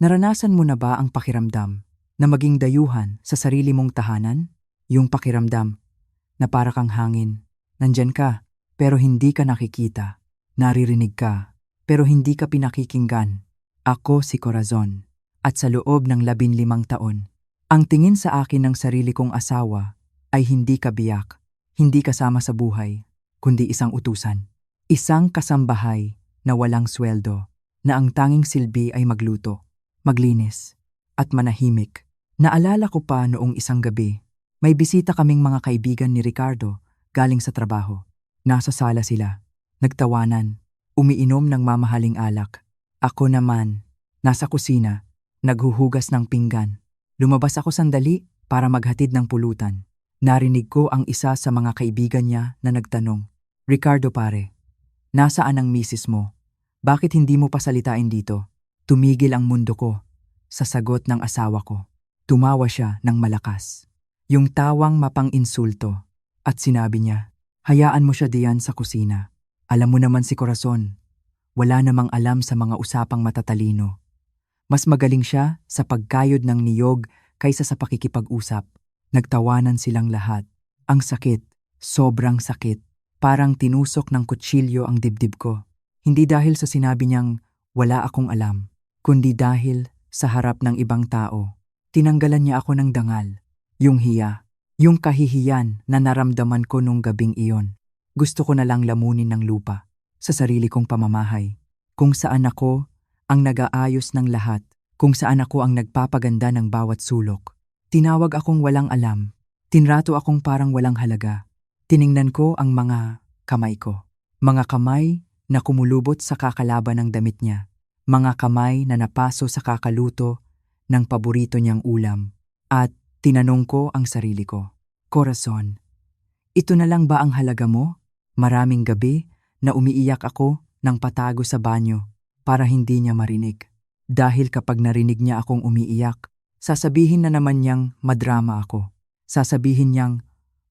Naranasan mo na ba ang pakiramdam na maging dayuhan sa sarili mong tahanan? Yung pakiramdam na para kang hangin. Nandyan ka, pero hindi ka nakikita. Naririnig ka, pero hindi ka pinakikinggan. Ako si Corazon. At sa loob ng 15 taon, ang tingin sa akin ng sarili kong asawa ay hindi kabiyak, hindi kasama sa buhay, kundi isang utusan. Isang kasambahay na walang sweldo, na ang tanging silbi ay magluto, maglinis, at manahimik. Naalala ko pa noong isang gabi, may bisita kaming mga kaibigan ni Ricardo galing sa trabaho. Nasa sala sila, nagtawanan, umiinom ng mamahaling alak. Ako naman, nasa kusina, naghuhugas ng pinggan. Lumabas ako sandali para maghatid ng pulutan. Narinig ko ang isa sa mga kaibigan niya na nagtanong, "Ricardo pare, nasaan ang misis mo? Bakit hindi mo pasalitain dito?" Tumigil ang mundo ko sa sagot ng asawa ko. Tumawa siya ng malakas. Yung tawang mapang-insulto. At sinabi niya, "Hayaan mo siya diyan sa kusina. Alam mo naman si Corazon, wala namang alam sa mga usapang matatalino. Mas magaling siya sa pagkayod ng niyog kaysa sa pakikipag-usap." Nagtawanan silang lahat. Ang sakit, sobrang sakit. Parang tinusok ng kutsilyo ang dibdib ko. Hindi dahil sa sinabi niyang wala akong alam, kundi dahil sa harap ng ibang tao. Tinanggalan niya ako ng dangal, yung hiya, yung kahihiyan na naramdaman ko nung gabing iyon. Gusto ko na lang lamunin ng lupa sa sarili kong pamamahay, kung saan ako ang nag-aayos ng lahat, kung saan ako ang nagpapaganda ng bawat sulok. Tinawag akong walang alam, tinrato akong parang walang halaga. Tiningnan ko ang mga kamay ko, mga kamay na kumulubot sa kakalaban ng damit niya, mga kamay na napaso sa kakaluto ng paborito niyang ulam. At tinanong ko ang sarili ko, "Corazon, ito na lang ba ang halaga mo?" Maraming gabi na umiiyak ako ng patago sa banyo para hindi niya marinig. Dahil kapag narinig niya akong umiiyak, sasabihin na naman niyang madrama ako. Sasabihin niyang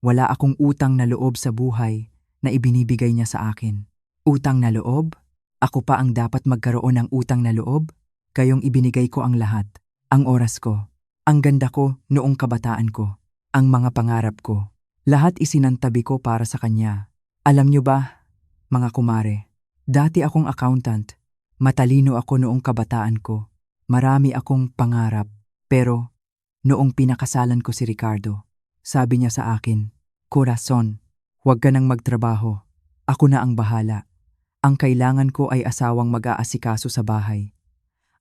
wala akong utang na loob sa buhay na ibinibigay niya sa akin. Utang na loob? Ako pa ang dapat magkaroon ng utang na loob? Kayong ibinigay ko ang lahat. Ang oras ko, ang ganda ko noong kabataan ko, ang mga pangarap ko. Lahat isinantabi ko para sa kanya. Alam niyo ba, mga kumare, dati akong accountant. Matalino ako noong kabataan ko. Marami akong pangarap. Pero noong pinakasalan ko si Ricardo, sabi niya sa akin, "Corazon, huwag ka nang magtrabaho. Ako na ang bahala. Ang kailangan ko ay asawang mag-aasikaso sa bahay.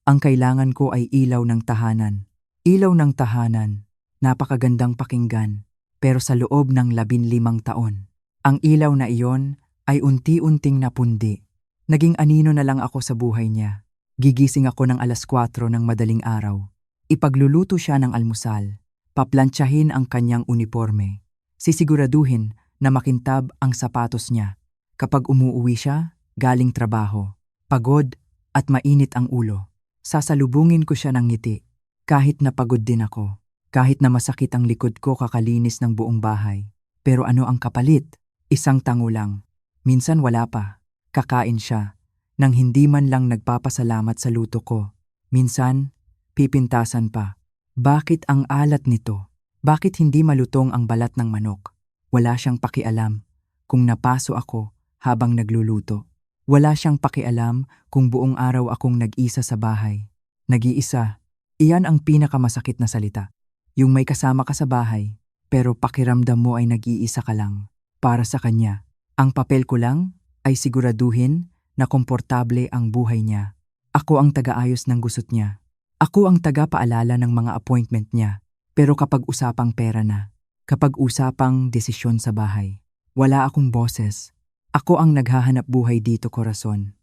Ang kailangan ko ay ilaw ng tahanan." Ilaw ng tahanan, napakagandang pakinggan, pero sa loob ng 15 taon, ang ilaw na iyon ay unti-unting napundi. Naging anino na lang ako sa buhay niya. Gigising ako ng 4:00 ng madaling araw. Ipagluluto siya ng almusal, paplantsahin ang kanyang uniforme, sisiguraduhin na makintab ang sapatos niya. Kapag umuuwi siya, galing trabaho, pagod at mainit ang ulo, sasalubungin ko siya ng ngiti. Kahit na pagod din ako, kahit na masakit ang likod ko kakalinis ng buong bahay. Pero ano ang kapalit? Isang tango lang. Minsan wala pa. Kakain siya, nang hindi man lang nagpapasalamat sa luto ko. Minsan, pipintasan pa. Bakit ang alat nito? Bakit hindi malutong ang balat ng manok? Wala siyang pakialam kung napaso ako habang nagluluto. Wala siyang pakialam kung buong araw akong nag-isa sa bahay. Nag-iisa. Iyan ang pinakamasakit na salita. Yung may kasama ka sa bahay, pero pakiramdam mo ay nag-iisa ka lang. Para sa kanya, ang papel ko lang ay siguraduhin na komportable ang buhay niya. Ako ang taga-ayos ng gusot niya. Ako ang taga-paalala ng mga appointment niya. Pero kapag usapang pera na, kapag usapang desisyon sa bahay, wala akong boses. Ako ang naghahanap buhay dito, Corazon.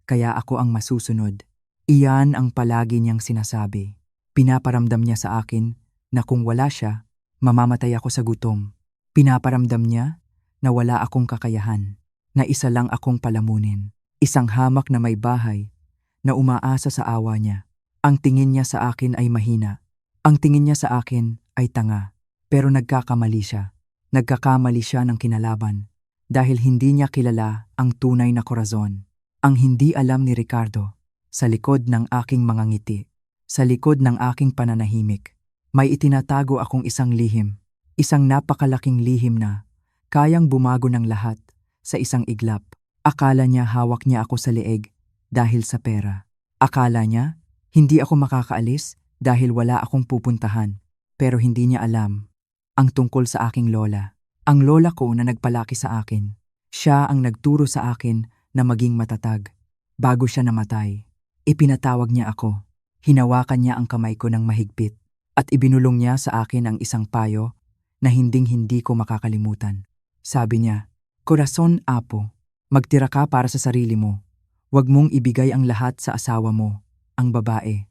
Kaya ako ang masusunod. Iyan ang palagi niyang sinasabi. Pinaparamdam niya sa akin na kung wala siya, mamamatay ako sa gutom. Pinaparamdam niya na wala akong kakayahan, na isa lang akong palamunin. Isang hamak na may bahay na umaasa sa awa niya. Ang tingin niya sa akin ay mahina. Ang tingin niya sa akin ay tanga. Pero nagkakamali siya. Nagkakamali siya ng kinalaban. Dahil hindi niya kilala ang tunay na Corazon. Ang hindi alam ni Ricardo sa likod ng aking mga ngiti. Sa likod ng aking pananahimik, may itinatago akong isang lihim. Isang napakalaking lihim na kayang bumago ng lahat sa isang iglap. Akala niya hawak niya ako sa leeg dahil sa pera. Akala niya hindi ako makakaalis dahil wala akong pupuntahan. Pero hindi niya alam ang tungkol sa aking lola. Ang lola ko na nagpalaki sa akin. Siya ang nagturo sa akin na maging matatag. Bago siya namatay, ipinatawag niya ako. Hinawakan niya ang kamay ko ng mahigpit at ibinulong niya sa akin ang isang payo na hinding-hindi ko makakalimutan. Sabi niya, "Corazon Apo, magtira ka para sa sarili mo. Huwag mong ibigay ang lahat sa asawa mo, ang babae.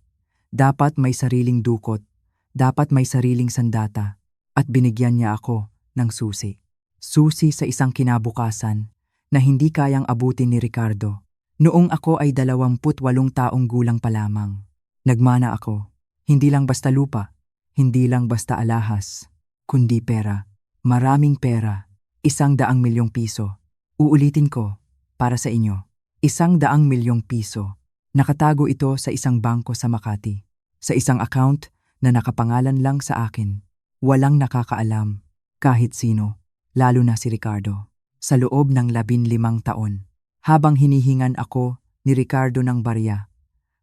Dapat may sariling dukot, dapat may sariling sandata." At binigyan niya ako ng susi. Susi sa isang kinabukasan na hindi kayang abutin ni Ricardo. Noong ako ay 28 taong gulang pa lamang. Nagmana ako, hindi lang basta lupa, hindi lang basta alahas, kundi pera. Maraming pera, 100 milyong piso. Uulitin ko, para sa inyo, 100 milyong piso. Nakatago ito sa isang bangko sa Makati, sa isang account na nakapangalan lang sa akin. Walang nakakaalam, kahit sino, lalo na si Ricardo. Sa loob ng 15 taon, habang hinihingan ako ni Ricardo ng barya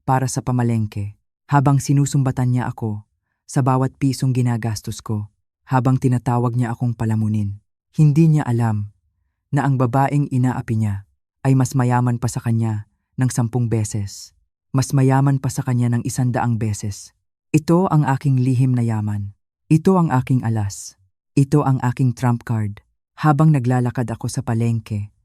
para sa pamalengke, habang sinusumbatan niya ako sa bawat pisong ginagastos ko, habang tinatawag niya akong palamunin, hindi niya alam na ang babaeng inaapi niya ay mas mayaman pa sa kanya ng 10 beses. Mas mayaman pa sa kanya ng 100 beses. Ito ang aking lihim na yaman. Ito ang aking alas. Ito ang aking trump card. Habang naglalakad ako sa palengke,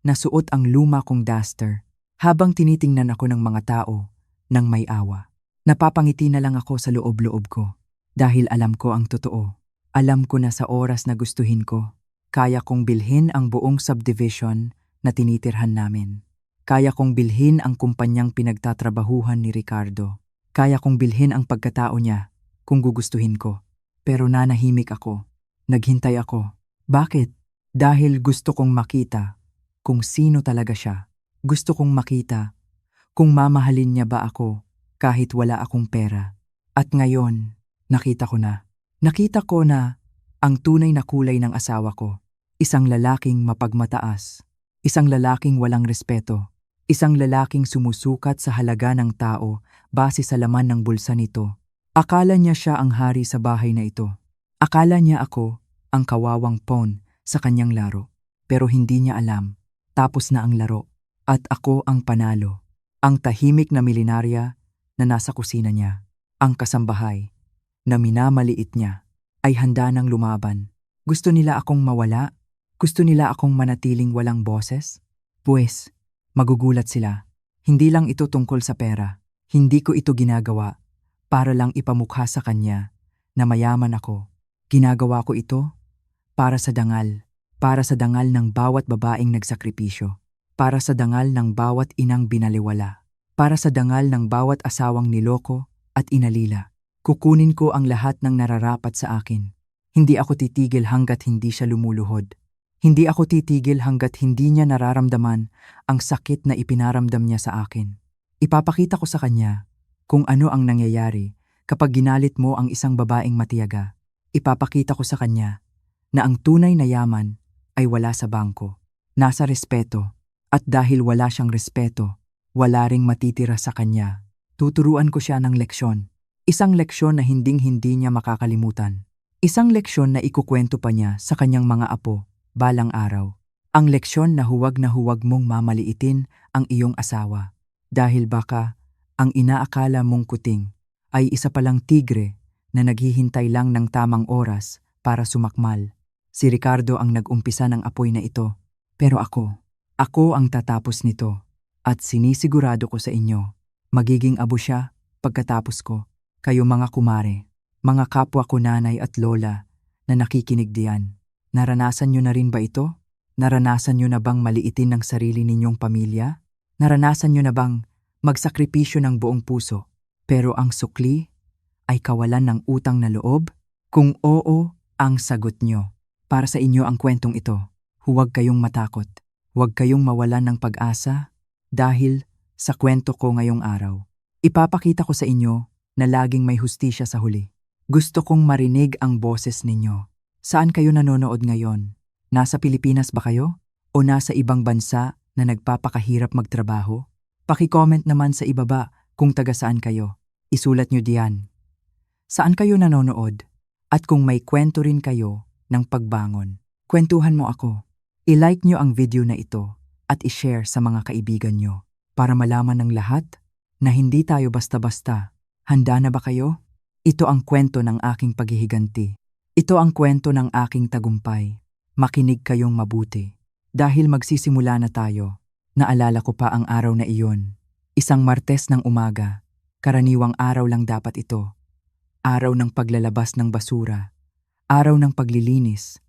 nasuot ang luma kong duster. Habang tinitingnan ako ng mga tao nang may awa. Napapangiti na lang ako sa loob-loob ko. Dahil alam ko ang totoo. Alam ko na sa oras na gustuhin ko, kaya kong bilhin ang buong subdivision na tinitirhan namin. Kaya kong bilhin ang kumpanyang pinagtatrabahuhan ni Ricardo. Kaya kong bilhin ang pagkatao niya kung gugustuhin ko. Pero nanahimik ako. Naghintay ako. Bakit? Dahil gusto kong makita kung sino talaga siya. Gusto kong makita kung mamahalin niya ba ako kahit wala akong pera. At ngayon, nakita ko na. Nakita ko na ang tunay na kulay ng asawa ko. Isang lalaking mapagmataas. Isang lalaking walang respeto. Isang lalaking sumusukat sa halaga ng tao base sa laman ng bulsa nito. Akala niya siya ang hari sa bahay na ito. Akala niya ako ang kawawang pawn sa kanyang laro. Pero hindi niya alam, tapos na ang laro. At ako ang panalo. Ang tahimik na milenarya na nasa kusina niya. Ang kasambahay na minamaliit niya ay handa ng lumaban. Gusto nila akong mawala? Gusto nila akong manatiling walang boses? Pues, magugulat sila. Hindi lang ito tungkol sa pera. Hindi ko ito ginagawa para lang ipamukha sa kanya na mayaman ako. Ginagawa ko ito para sa dangal ng bawat babaeng nagsakripisyo, para sa dangal ng bawat inang binaliwala, para sa dangal ng bawat asawang niloko at inalila. Kukunin ko ang lahat ng nararapat sa akin. Hindi ako titigil hanggat hindi siya lumuluhod. Hindi ako titigil hanggat hindi niya nararamdaman ang sakit na ipinaramdam niya sa akin. Ipapakita ko sa kanya kung ano ang nangyayari kapag ginalit mo ang isang babaeng matiyaga. Ipapakita ko sa kanya na ang tunay na yaman ay wala sa bangko, nasa respeto. At dahil wala siyang respeto, wala ring matitira sa kanya. Tuturuan ko siya ng leksyon. Isang leksyon na hinding-hindi niya makakalimutan. Isang leksyon na ikukwento pa niya sa kanyang mga apo balang araw. Ang leksyon na huwag mong mamaliitin ang iyong asawa. Dahil baka ang inaakala mong kuting ay isa palang tigre na naghihintay lang ng tamang oras para sumakmal. Si Ricardo ang nag-umpisa ng apoy na ito. Pero ako ang tatapos nito. At sinisigurado ko sa inyo, magiging abo siya pagkatapos ko. Kayo mga kumare, mga kapwa ko nanay at lola na nakikinig diyan. Naranasan nyo na rin ba ito? Naranasan nyo na bang maliitin ng sarili ninyong pamilya? Naranasan nyo na bang magsakripisyo ng buong puso, pero ang sukli ay kawalan ng utang na loob? Kung oo ang sagot nyo, para sa inyo ang kwentong ito. Huwag kayong matakot. Huwag kayong mawalan ng pag-asa dahil sa kwento ko ngayong araw. Ipapakita ko sa inyo na laging may hustisya sa huli. Gusto kong marinig ang boses ninyo. Saan kayo nanonood ngayon? Nasa Pilipinas ba kayo? O nasa ibang bansa na nagpapakahirap magtrabaho? Paki-comment naman sa ibaba kung taga saan kayo. Isulat nyo diyan. Saan kayo nanonood? At kung may kwento rin kayo ng pagbangon, kwentuhan mo ako. I-like nyo ang video na ito at i-share sa mga kaibigan nyo para malaman ng lahat na hindi tayo basta-basta. Handa na ba kayo? Ito ang kwento ng aking paghihiganti. Ito ang kwento ng aking tagumpay. Makinig kayong mabuti. Dahil magsisimula na tayo, naalala ko pa ang araw na iyon. Isang Martes ng umaga. Karaniwang araw lang dapat ito. Araw ng paglalabas ng basura. Araw ng paglilinis.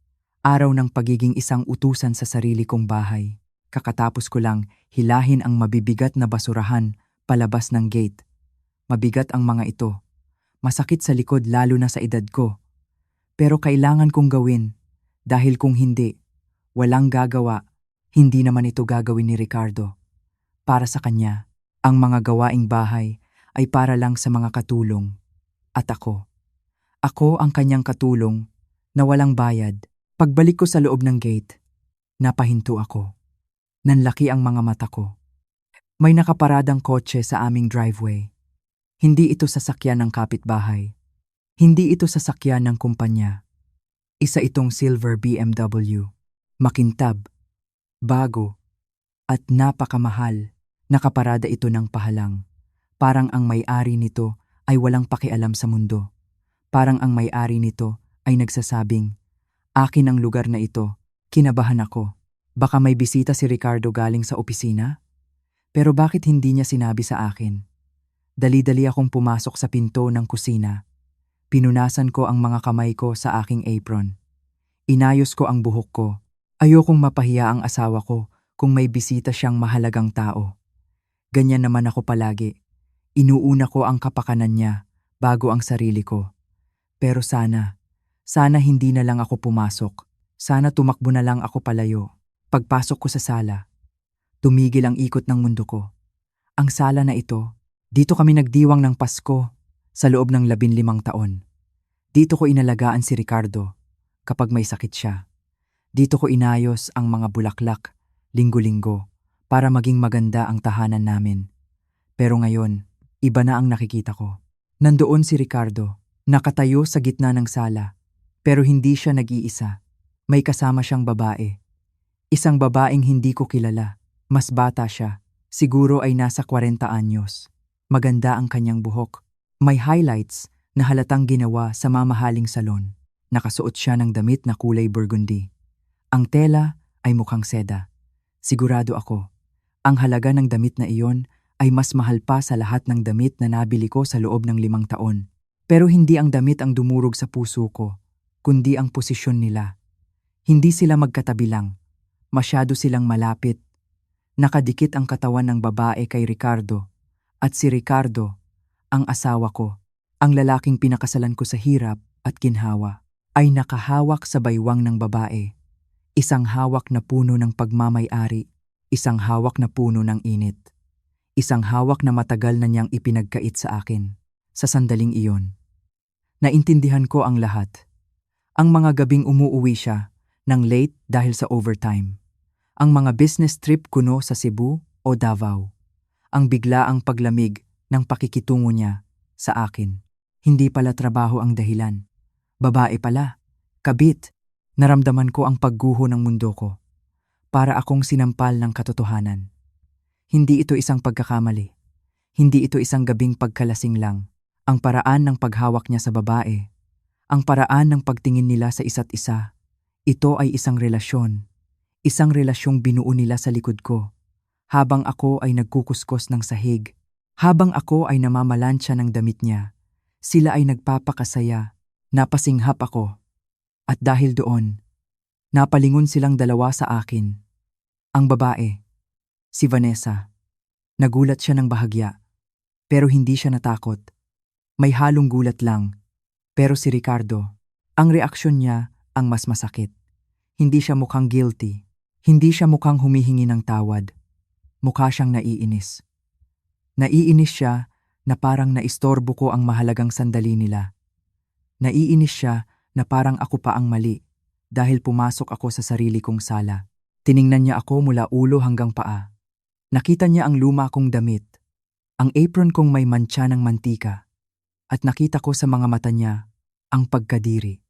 Araw ng pagiging isang utusan sa sarili kong bahay. Kakatapos ko lang hilahin ang mabibigat na basurahan palabas ng gate. Mabigat ang mga ito. Masakit sa likod lalo na sa edad ko. Pero kailangan kong gawin dahil kung hindi, walang gagawa. Hindi naman ito gagawin ni Ricardo. Para sa kanya, ang mga gawaing bahay ay para lang sa mga katulong. At ako ang kanyang katulong na walang bayad. Pagbalik ko sa loob ng gate, napahinto ako. Nanlaki ang mga mata ko. May nakaparadang kotse sa aming driveway. Hindi ito sasakyan ng kapitbahay. Hindi ito sasakyan ng kumpanya. Isa itong silver BMW. Makintab, bago, at napakamahal. Nakaparada ito ng pahalang. Parang ang may-ari nito ay walang pakialam sa mundo. Parang ang may-ari nito ay nagsasabing, "Akin ang lugar na ito." Kinabahan ako. Baka may bisita si Ricardo galing sa opisina? Pero bakit hindi niya sinabi sa akin? Dali-dali akong pumasok sa pinto ng kusina. Pinunasan ko ang mga kamay ko sa aking apron. Inayos ko ang buhok ko. Ayokong mapahiya ang asawa ko kung may bisita siyang mahalagang tao. Ganyan naman ako palagi. Inuuna ko ang kapakanan niya bago ang sarili ko. Pero sana hindi na lang ako pumasok. Sana tumakbo na lang ako palayo. Pagpasok ko sa sala, tumigil ang ikot ng mundo ko. Ang sala na ito, dito kami nagdiwang ng Pasko sa loob ng 15 taon. Dito ko inalagaan si Ricardo kapag may sakit siya. Dito ko inayos ang mga bulaklak linggo-linggo para maging maganda ang tahanan namin. Pero ngayon, iba na ang nakikita ko. Nandoon si Ricardo, nakatayo sa gitna ng sala. Pero hindi siya nag-iisa. May kasama siyang babae. Isang babaeng hindi ko kilala. Mas bata siya. Siguro ay nasa 40 anyos. Maganda ang kanyang buhok. May highlights na halatang ginawa sa mamahaling salon. Nakasuot siya ng damit na kulay burgundy. Ang tela ay mukhang seda. Sigurado ako, ang halaga ng damit na iyon ay mas mahal pa sa lahat ng damit na nabili ko sa loob ng 5 taon. Pero hindi ang damit ang dumurog sa puso ko, kundi ang posisyon nila. Hindi sila magkatabi lang. Masyado silang malapit. Nakadikit ang katawan ng babae kay Ricardo. At si Ricardo, ang asawa ko, ang lalaking pinakasalan ko sa hirap at ginhawa, ay nakahawak sa baywang ng babae. Isang hawak na puno ng pagmamay-ari, isang hawak na puno ng init. Isang hawak na matagal na niyang ipinagkait sa akin. Sa sandaling iyon, naintindihan ko ang lahat. Ang mga gabing umuuwi siya ng late dahil sa overtime. Ang mga business trip kuno sa Cebu o Davao. Ang biglaang paglamig ng pakikitungo niya sa akin. Hindi pala trabaho ang dahilan. Babae pala. Kabit. Naramdaman ko ang pagguho ng mundo ko. Para akong sinampal ng katotohanan. Hindi ito isang pagkakamali. Hindi ito isang gabing pagkalasing lang. Ang paraan ng paghawak niya sa babae. Ang paraan ng pagtingin nila sa isa't isa. Ito ay isang relasyon. Isang relasyong binuo nila sa likod ko. Habang ako ay nagkukuskos ng sahig. Habang ako ay namamalansya ng damit niya. Sila ay nagpapakasaya. Napasinghap ako. At dahil doon, napalingon silang dalawa sa akin. Ang babae, si Vanessa. Nagulat siya ng bahagya. Pero hindi siya natakot. May halong gulat lang. Pero si Ricardo, ang reaksyon niya ang mas masakit. Hindi siya mukhang guilty. Hindi siya mukhang humihingi ng tawad. Mukha siyang naiinis. Naiinis siya na parang naistorbo ko ang mahalagang sandali nila. Naiinis siya na parang ako pa ang mali dahil pumasok ako sa sarili kong sala. Tiningnan niya ako mula ulo hanggang paa. Nakita niya ang luma kong damit, ang apron kong may mantsa ng mantika, at nakita ko sa mga mata niya ang pagkadiri.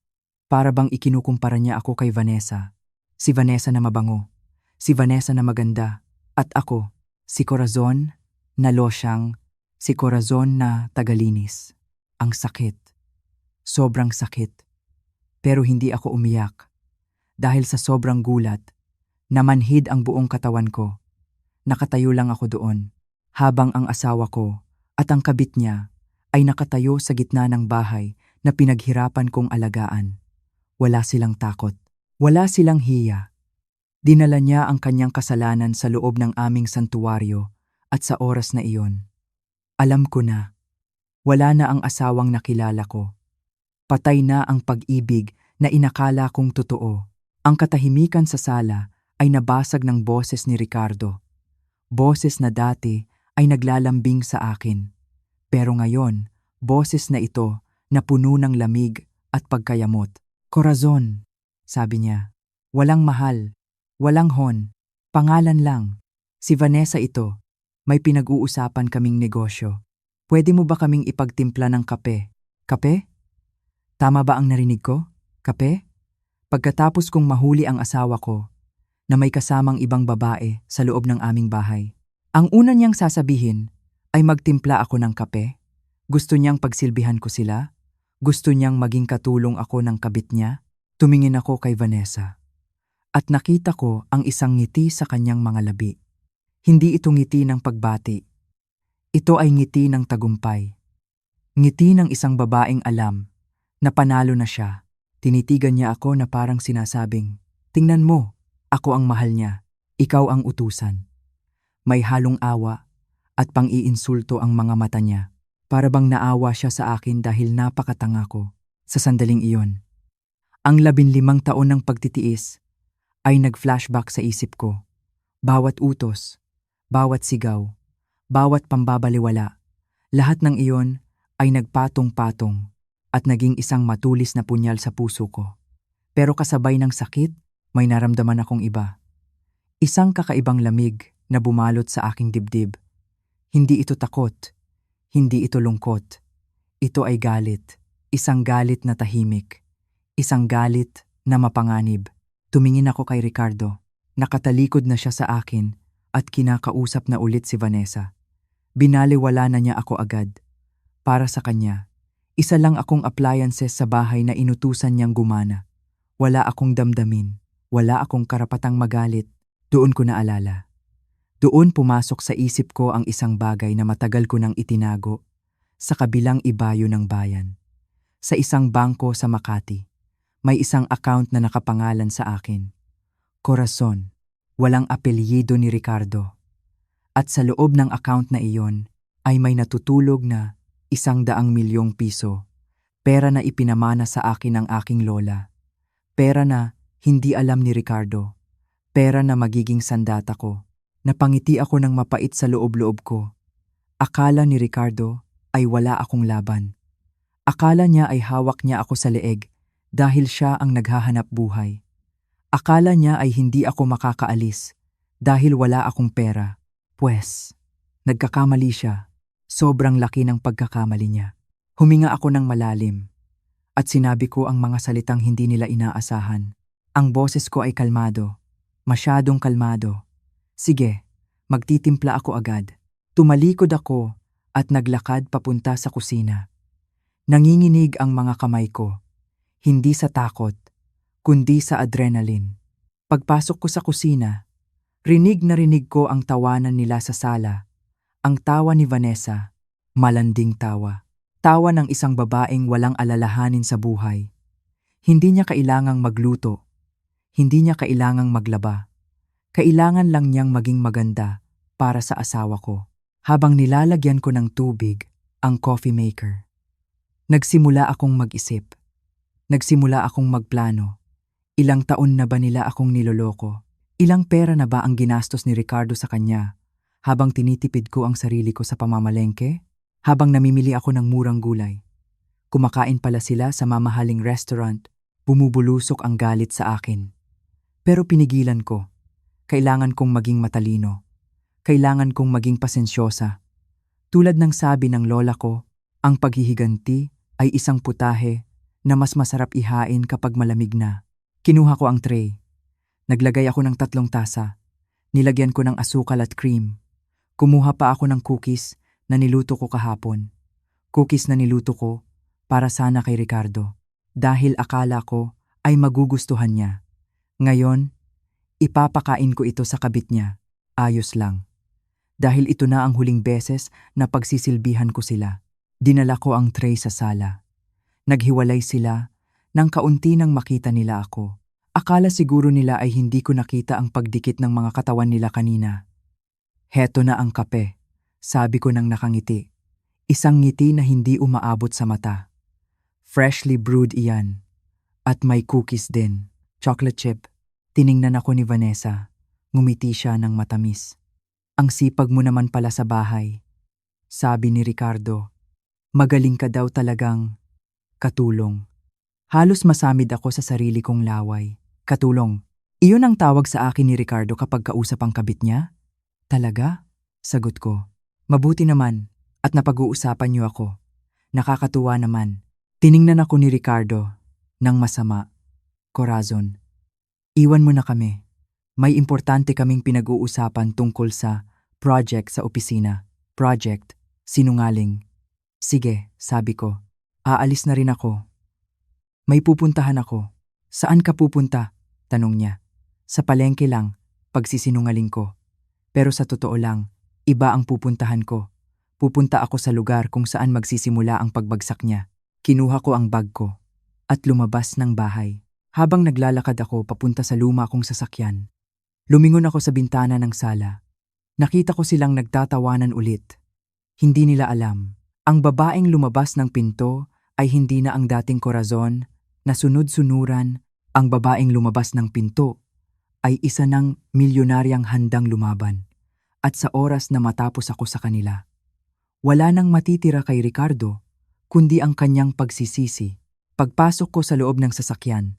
Para bang ikinukumpara niya ako kay Vanessa. Si Vanessa na mabango, si Vanessa na maganda, at ako, si Corazon na losyang, si Corazon na tagalinis. Ang sakit. Sobrang sakit. Pero hindi ako umiyak. Dahil sa sobrang gulat, namanhid ang buong katawan ko. Nakatayo lang ako doon, habang ang asawa ko at ang kabit niya ay nakatayo sa gitna ng bahay na pinaghirapan kong alagaan. Wala silang takot. Wala silang hiya. Dinala niya ang kanyang kasalanan sa loob ng aming santuwaryo at sa oras na iyon. Alam ko na, wala na ang asawang nakilala ko. Patay na ang pag-ibig na inakala kong totoo. Ang katahimikan sa sala ay nabasag ng boses ni Ricardo. Boses na dati ay naglalambing sa akin. Pero ngayon, boses na ito na puno ng lamig at pagkayamot. Corazon, sabi niya. Walang mahal, walang hon, pangalan lang. Si Vanessa ito. May pinag-uusapan kaming negosyo. Pwede mo ba kaming ipagtimpla ng kape? Kape? Tama ba ang narinig ko? Kape? Pagkatapos kong mahuli ang asawa ko, na may kasamang ibang babae sa loob ng aming bahay. Ang una niyang sasabihin ay magtimpla ako ng kape. Gusto niyang pagsilbihan ko sila. Gusto niyang maging katulong ako ng kabit niya. Tumingin ako kay Vanessa. At nakita ko ang isang ngiti sa kanyang mga labi. Hindi ito ngiti ng pagbati. Ito ay ngiti ng tagumpay. Ngiti ng isang babaeng alam na panalo na siya. Tinitigan niya ako na parang sinasabing, "Tingnan mo, ako ang mahal niya, ikaw ang utusan." May halong awa at pang-iinsulto ang mga mata niya. Para bang naawa siya sa akin dahil napakatanga ko sa sandaling iyon. Ang 15 taon ng pagtitiis ay nag-flashback sa isip ko. Bawat utos, bawat sigaw, bawat pambabaliwala, lahat ng iyon ay nagpatong-patong at naging isang matulis na punyal sa puso ko. Pero kasabay ng sakit, may naramdaman akong iba. Isang kakaibang lamig na bumalot sa aking dibdib. Hindi ito takot, hindi ito lungkot. Ito ay galit, isang galit na tahimik, isang galit na mapanganib. Tumingin ako kay Ricardo. Nakatalikod na siya sa akin at kinakausap na ulit si Vanessa. Binaliwala na niya ako agad. Para sa kanya, isa lang akong appliances sa bahay na inutusan niyang gumana. Wala akong damdamin, wala akong karapatang magalit. Doon ko naalala. Doon pumasok sa isip ko ang isang bagay na matagal ko nang itinago sa kabilang ibayo ng bayan. Sa isang bangko sa Makati, may isang account na nakapangalan sa akin. Corazon, walang apelyido ni Ricardo. At sa loob ng account na iyon ay may natutulog na 100 milyong piso. Pera na ipinamana sa akin ng aking lola. Pera na hindi alam ni Ricardo. Pera na magiging sandata ko. Napangiti ako ng mapait sa loob-loob ko. Akala ni Ricardo ay wala akong laban. Akala niya ay hawak niya ako sa leeg dahil siya ang naghahanap buhay. Akala niya ay hindi ako makakaalis dahil wala akong pera. Pwes, nagkakamali siya. Sobrang laki ng pagkakamali niya. Huminga ako ng malalim at sinabi ko ang mga salitang hindi nila inaasahan. Ang boses ko ay kalmado, masyadong kalmado. Sige, magtitimpla ako agad. Tumalikod ako at naglakad papunta sa kusina. Nanginginig ang mga kamay ko, hindi sa takot, kundi sa adrenaline. Pagpasok ko sa kusina, rinig na rinig ko ang tawanan nila sa sala. Ang tawa ni Vanessa, malanding tawa. Tawa ng isang babaeng walang alalahanin sa buhay. Hindi niya kailangang magluto. Hindi niya kailangang maglaba. Kailangan lang niyang maging maganda para sa asawa ko. Habang nilalagyan ko ng tubig ang coffee maker, nagsimula akong mag-isip. Nagsimula akong magplano. Ilang taon na ba nila akong niloloko? Ilang pera na ba ang ginastos ni Ricardo sa kanya habang tinitipid ko ang sarili ko sa pamamalengke? Habang namimili ako ng murang gulay, kumakain pala sila sa mamahaling restaurant, bumubulusok ang galit sa akin. Pero pinigilan ko. Kailangan kong maging matalino. Kailangan kong maging pasensyosa. Tulad ng sabi ng lola ko, ang paghihiganti ay isang putahe na mas masarap ihain kapag malamig na. Kinuha ko ang tray. Naglagay ako ng 3 tasa. Nilagyan ko ng asukal at cream. Kumuha pa ako ng cookies na niluto ko kahapon. Cookies na niluto ko para sana kay Ricardo. Dahil akala ko ay magugustuhan niya. Ngayon, ipapakain ko ito sa kabit niya. Ayos lang. Dahil ito na ang huling beses na pagsisilbihan ko sila. Dinala ko ang tray sa sala. Naghiwalay sila nang kaunti nang makita nila ako. Akala siguro nila ay hindi ko nakita ang pagdikit ng mga katawan nila kanina. Heto na ang kape, sabi ko nang nakangiti. Isang ngiti na hindi umaabot sa mata. Freshly brewed iyan. At may cookies din. Chocolate chip. Tiningnan ako ni Vanessa. Ngumiti siya ng matamis. Ang sipag mo naman pala sa bahay. Sabi ni Ricardo. Magaling ka daw talagang katulong. Halos masamid ako sa sarili kong laway. Katulong. Iyon ang tawag sa akin ni Ricardo kapag kausap ang kabit niya? Talaga? Sagot ko. Mabuti naman at napag-uusapan niyo ako. Nakakatuwa naman. Tiningnan ako ni Ricardo ng masama. Corazon. Iwan mo na kami. May importante kaming pinag-uusapan tungkol sa project sa opisina. Project. Sinungaling. Sige, sabi ko. Aalis na rin ako. May pupuntahan ako. Saan ka pupunta? Tanong niya. Sa palengke lang, pagsisinungaling ko. Pero sa totoo lang, iba ang pupuntahan ko. Pupunta ako sa lugar kung saan magsisimula ang pagbagsak niya. Kinuha ko ang bag ko at lumabas ng bahay. Habang naglalakad ako papunta sa luma kong sasakyan, lumingon ako sa bintana ng sala. Nakita ko silang nagtatawanan ulit. Hindi nila alam. Ang babaeng lumabas ng pinto ay hindi na ang dating Corazon na sunod-sunuran. Ang babaeng lumabas ng pinto ay isa ng milyonaryang handang lumaban. At sa oras na matapos ako sa kanila, wala nang matitira kay Ricardo, kundi ang kanyang pagsisisi. Pagpasok ko sa loob ng sasakyan,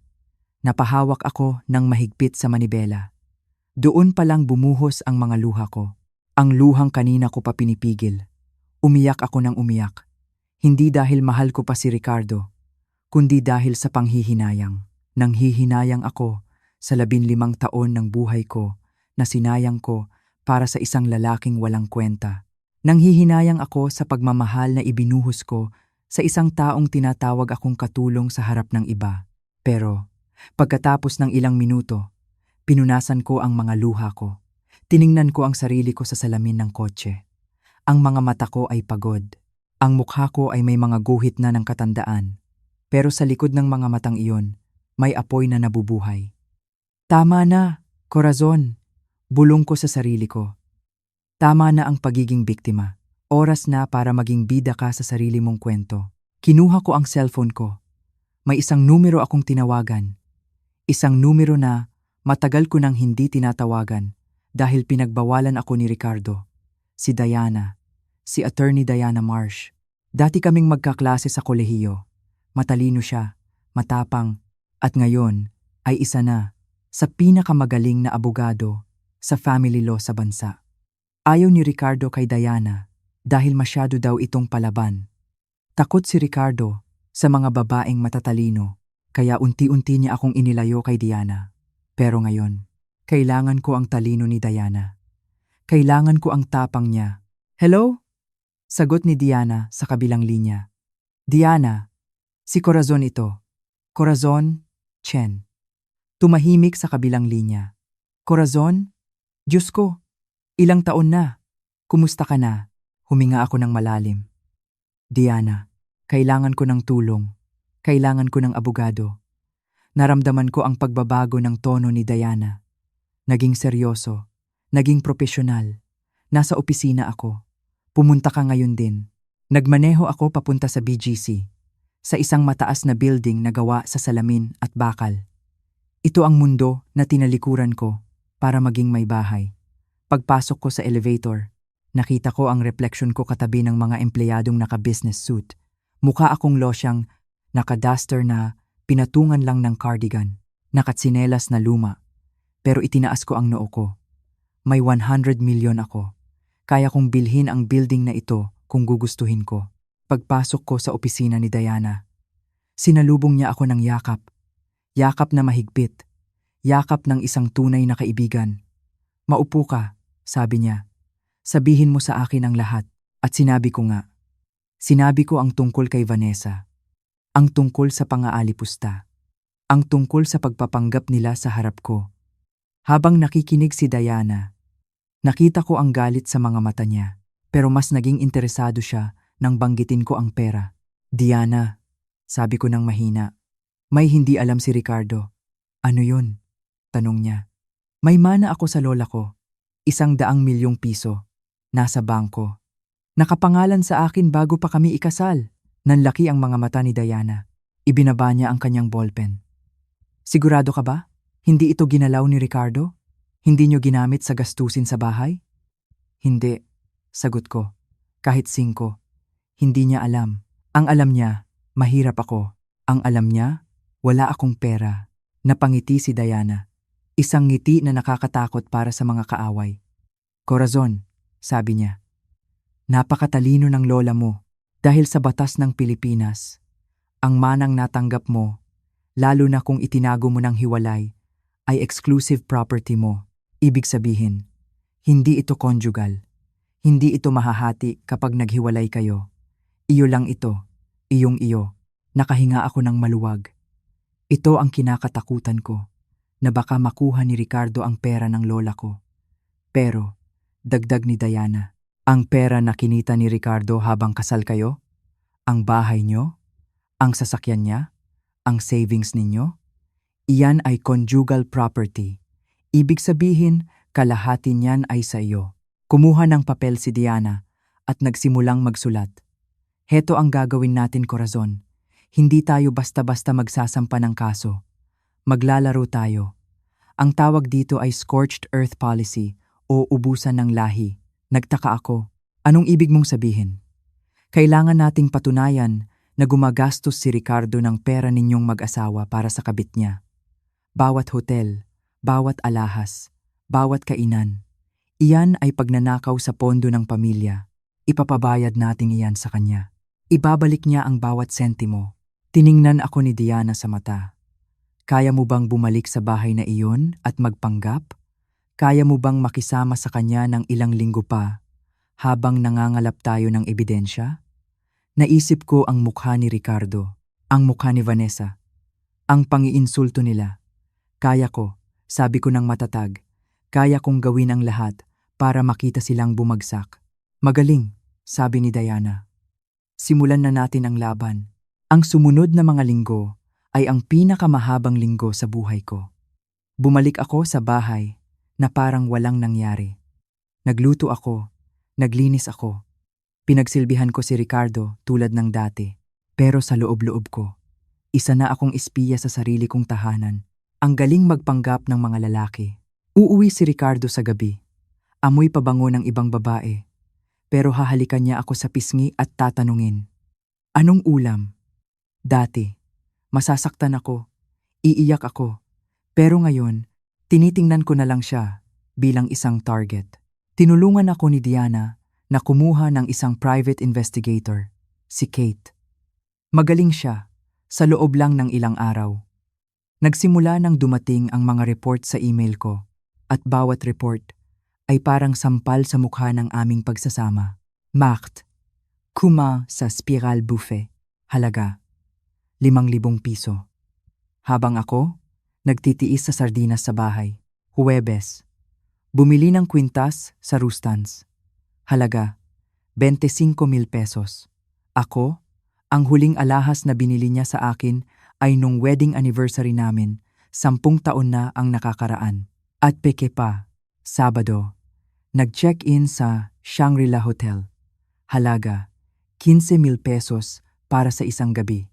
napahawak ako ng mahigpit sa manibela. Doon palang bumuhos ang mga luha ko. Ang luhang kanina ko pa pinipigil. Umiyak ako ng umiyak. Hindi dahil mahal ko pa si Ricardo, kundi dahil sa panghihinayang. Nanghihinayang ako sa 15 taon ng buhay ko na sinayang ko para sa isang lalaking walang kwenta. Nanghihinayang ako sa pagmamahal na ibinuhos ko sa isang taong tinatawag akong katulong sa harap ng iba. Pero pagkatapos ng ilang minuto, pinunasan ko ang mga luha ko. Tiningnan ko ang sarili ko sa salamin ng kotse. Ang mga mata ko ay pagod. Ang mukha ko ay may mga guhit na ng katandaan. Pero sa likod ng mga matang iyon, may apoy na nabubuhay. Tama na, Corazon. Bulong ko sa sarili ko. Tama na ang pagiging biktima. Oras na para maging bida ka sa sarili mong kwento. Kinuha ko ang cellphone ko. May isang numero akong tinawagan. Isang numero na matagal ko nang hindi tinatawagan dahil pinagbawalan ako ni Ricardo. Si Diana. Si Attorney Diana Marsh. Dati kaming magkaklase sa kolehiyo. Matalino siya, matapang, at ngayon ay isa na sa pinakamagaling na abogado sa family law sa bansa. Ayaw ni Ricardo kay Diana dahil masyado daw itong palaban. Takot si Ricardo sa mga babaeng matatalino, kaya unti-unti niya akong inilayo kay Diana. Pero ngayon, kailangan ko ang talino ni Diana. Kailangan ko ang tapang niya. Hello? Sagot ni Diana sa kabilang linya. Diana, si Corazon ito. Corazon, Chen. Tumahimik sa kabilang linya. Corazon? Diyos ko, ilang taon na. Kumusta ka na? Huminga ako ng malalim. Diana, kailangan ko ng tulong. Kailangan ko ng abogado. Naramdaman ko ang pagbabago ng tono ni Diana. Naging seryoso, naging propesyonal. Nasa opisina ako. Pumunta ka ngayon din. Nagmaneho ako papunta sa BGC, sa isang mataas na building na gawa sa salamin at bakal. Ito ang mundo na tinalikuran ko para maging may bahay. Pagpasok ko sa elevator, Nakita ko ang refleksyon ko katabi ng mga empleyadong naka-business suit. Mukha akong losyang naka-duster na pinatungan lang ng cardigan, nakatsinelas na luma. Pero itinaas ko ang noo ko. May 100 million ako. Kaya kong bilhin ang building na ito kung gugustuhin ko. Pagpasok ko sa opisina ni Diana, sinalubong niya ako ng yakap. Yakap na mahigpit. Yakap ng isang tunay na kaibigan. "Maupo ka," sabi niya. "Sabihin mo sa akin ang lahat." At sinabi ko nga. Sinabi ko ang tungkol kay Vanessa. Ang tungkol sa pangaalipusta. Ang tungkol sa pagpapanggap nila sa harap ko. Habang nakikinig si Diana, nakita ko ang galit sa mga mata niya, pero mas naging interesado siya nang banggitin ko ang pera. "Diana," sabi ko nang mahina, "may hindi alam si Ricardo." "Ano yun?" tanong niya. "May mana ako sa lola ko. 100 milyong piso. Nasa bangko. Nakapangalan sa akin bago pa kami ikasal." Nanlaki ang mga mata ni Diana. Ibinaba niya ang kanyang ballpen. "Sigurado ka ba? Hindi ito ginalaw ni Ricardo? Hindi niyo ginamit sa gastusin sa bahay?" "Hindi," sagot ko. "Kahit 5. Hindi niya alam. Ang alam niya, mahirap ako. Ang alam niya, wala akong pera." Napangiti si Diana. Isang ngiti na nakakatakot para sa mga kaaway. "Corazon," sabi niya. "Napakatalino ng lola mo. Dahil sa batas ng Pilipinas, ang manang natanggap mo, lalo na kung itinago mo ng hiwalay, ay exclusive property mo. Ibig sabihin, hindi ito conjugal. Hindi ito mahahati kapag naghiwalay kayo. Iyo lang ito, iyong iyo." Nakahinga ako ng maluwag. Ito ang kinakatakutan ko, na baka makuha ni Ricardo ang pera ng lola ko. Pero, dagdag ni Diana, ang pera na kinita ni Ricardo habang kasal kayo? Ang bahay nyo? Ang sasakyan niya? Ang savings ninyo? Iyan ay conjugal property. Ibig sabihin, kalahati niyan ay sa iyo." Kumuha ng papel si Diana at nagsimulang magsulat. "Heto ang gagawin natin, Corazon. Hindi tayo basta-basta magsasampa ng kaso. Maglalaro tayo. Ang tawag dito ay scorched earth policy o ubusan ng lahi." Nagtaka ako. "Anong ibig mong sabihin?" "Kailangan nating patunayan na gumagastos si Ricardo ng pera ninyong mag-asawa para sa kabit niya. Bawat hotel, bawat alahas, bawat kainan. Iyan ay pagnanakaw sa pondo ng pamilya. Ipapabayad natin iyan sa kanya. Ibabalik niya ang bawat sentimo." Tiningnan ako ni Diana sa mata. "Kaya mo bang bumalik sa bahay na iyon at magpanggap? Kaya mo bang makisama sa kanya ng ilang linggo pa habang nangangalap tayo ng ebidensya?" Naisip ko ang mukha ni Ricardo, ang mukha ni Vanessa, ang pangiinsulto nila. "Kaya ko," sabi ko ng matatag. "Kaya kong gawin ang lahat para makita silang bumagsak." "Magaling," sabi ni Diana. "Simulan na natin ang laban." Ang sumunod na mga linggo ay ang pinakamahabang linggo sa buhay ko. Bumalik ako sa bahay na parang walang nangyari. Nagluto ako, naglinis ako. Pinagsilbihan ko si Ricardo tulad ng dati. Pero sa loob-loob ko, isa na akong espiya sa sarili kong tahanan. Ang galing magpanggap ng mga lalaki. Uuwi si Ricardo sa gabi. Amoy pabango ng ibang babae. Pero hahalikan niya ako sa pisngi at tatanungin, "Anong ulam?" Dati, masasaktan ako, iiyak ako. Pero ngayon, tinitingnan ko na lang siya bilang isang target. Tinulungan ako ni Diana na kumuha ng isang private investigator, si Kate. Magaling siya, sa loob lang ng ilang araw. Nagsimula nang dumating ang mga report sa email ko, at bawat report ay parang sampal sa mukha ng aming pagsasama. Marthe, kuma sa Spiral Buffet, halaga 5,000 piso. Habang ako, nagtitiis sa sardinas sa bahay. Huwebes, bumili ng kwintas sa Rustans. Halaga 25,000 pesos. Ako, ang huling alahas na binili niya sa akin ay nung wedding anniversary namin, 10 taon na ang nakakaraan. At peke pa, Sabado, nag-check-in sa Shangri-La Hotel. Halaga 15,000 pesos para sa isang gabi.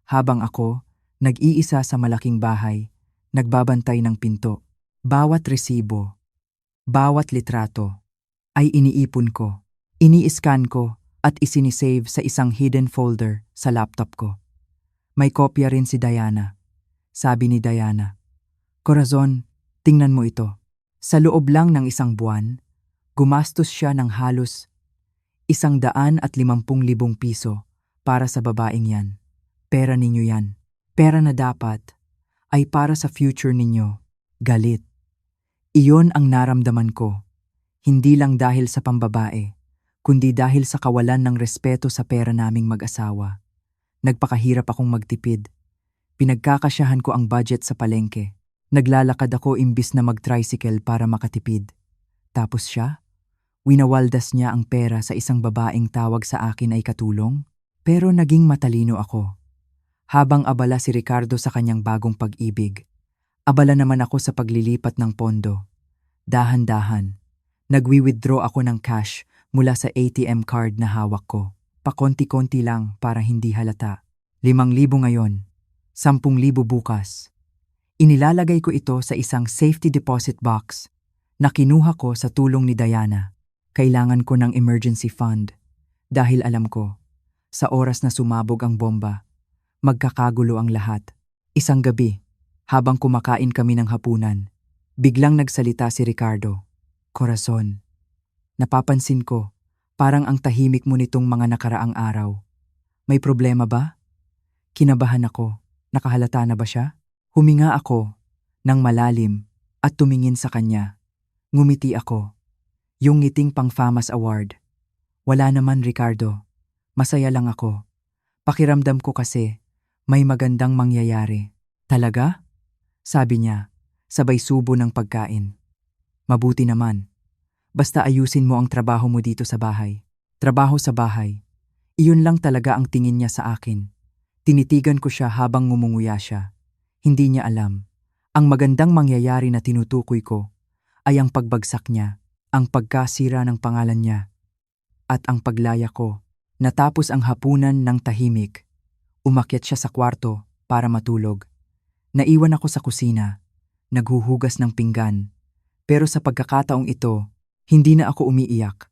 Habang ako, nag-iisa sa malaking bahay, nagbabantay ng pinto. Bawat resibo, bawat litrato, ay iniipon ko. Ini-scan ko at isinisave sa isang hidden folder sa laptop ko. May kopya rin si Diana. Sabi ni Diana, "Corazon, tingnan mo ito." Sa loob lang ng isang buwan, gumastos siya ng halos 150,000 piso para sa babaeng yan. Pera ninyo yan. Pera na dapat ay para sa future ninyo. Galit. Iyon ang naramdaman ko. Hindi lang dahil sa pambabae, kundi dahil sa kawalan ng respeto sa pera naming mag-asawa. Nagpakahirap akong magtipid. Pinagkakasyahan ko ang budget sa palengke. Naglalakad ako imbis na mag-tricycle para makatipid. Tapos siya, winawaldas niya ang pera sa isang babaeng tawag sa akin ay katulong. Pero naging matalino ako. Habang abala si Ricardo sa kanyang bagong pag-ibig, abala naman ako sa paglilipat ng pondo. Dahan-dahan, nagwi-withdraw ako ng cash mula sa ATM card na hawak ko. Pakonti-konti lang para hindi halata. 5,000 ngayon, 10,000 bukas. Inilalagay ko ito sa isang safety deposit box na kinuha ko sa tulong ni Diana. Kailangan ko ng emergency fund dahil alam ko, sa oras na sumabog ang bomba, magkakagulo ang lahat. Isang gabi, habang kumakain kami ng hapunan, biglang nagsalita si Ricardo. "Corazon, napapansin ko, parang ang tahimik mo nitong mga nakaraang araw. May problema ba?" Kinabahan ako. Nakahalata na ba siya? Huminga ako ng malalim at tumingin sa kanya. Ngumiti ako. Yung ngiting pang FAMAS Award. "Wala naman, Ricardo. Masaya lang ako. Pakiramdam ko kasi may magandang mangyayari." "Talaga?" sabi niya, sabay subo ng pagkain. "Mabuti naman. Basta ayusin mo ang trabaho mo dito sa bahay." Trabaho sa bahay. Iyon lang talaga ang tingin niya sa akin. Tinitigan ko siya habang ngumunguya siya. Hindi niya alam. Ang magandang mangyayari na tinutukoy ko ay ang pagbagsak niya, ang pagkasira ng pangalan niya, at ang paglaya ko. Natapos ang hapunan ng tahimik. Umakyat siya sa kwarto para matulog. Naiwan ako sa kusina, naghuhugas ng pinggan. Pero sa pagkakataong ito, hindi na ako umiiyak.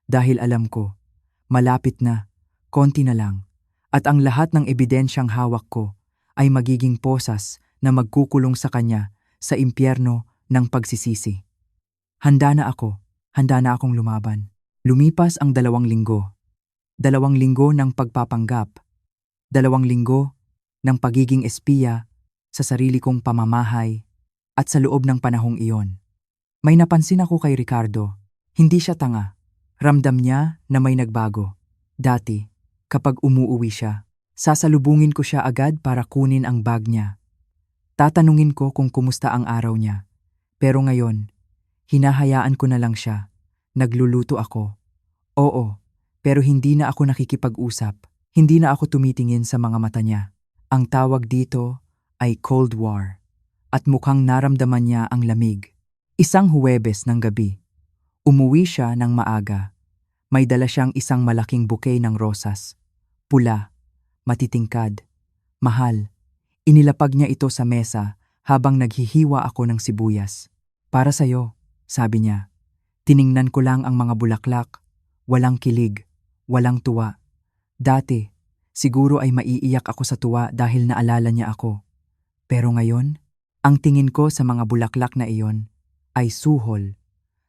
Dahil alam ko, malapit na, konti na lang, at ang lahat ng ebidensyang hawak ko ay magiging posas na magkukulong sa kanya sa impyerno ng pagsisisi. Handa na akong lumaban. Lumipas ang 2 linggo. 2 linggo ng pagpapanggap. 2 linggo ng pagiging espiya sa sarili kong pamamahay at sa loob ng panahong iyon. May napansin ako kay Ricardo. Hindi siya tanga. Ramdam niya na may nagbago. Dati, kapag umuuwi siya, sasalubungin ko siya agad para kunin ang bag niya. Tatanungin ko kung kumusta ang araw niya. Pero ngayon, hinahayaan ko na lang siya. Nagluluto ako. Oo, pero hindi na ako nakikipag-usap. Hindi na ako tumitingin sa mga mata niya. Ang tawag dito ay Cold War. At mukhang naramdaman niya ang lamig. Isang Huwebes ng gabi. Umuwi siya ng maaga. May dala siyang isang malaking bouquet ng rosas. Pula, matitingkad, mahal. Inilapag niya ito sa mesa habang naghihiwa ako ng sibuyas. "Para sa'yo," sabi niya. Tiningnan ko lang ang mga bulaklak. Walang kilig, walang tuwa. Dati, siguro ay maiiyak ako sa tuwa dahil naalala niya ako. Pero ngayon, ang tingin ko sa mga bulaklak na iyon ay suhol.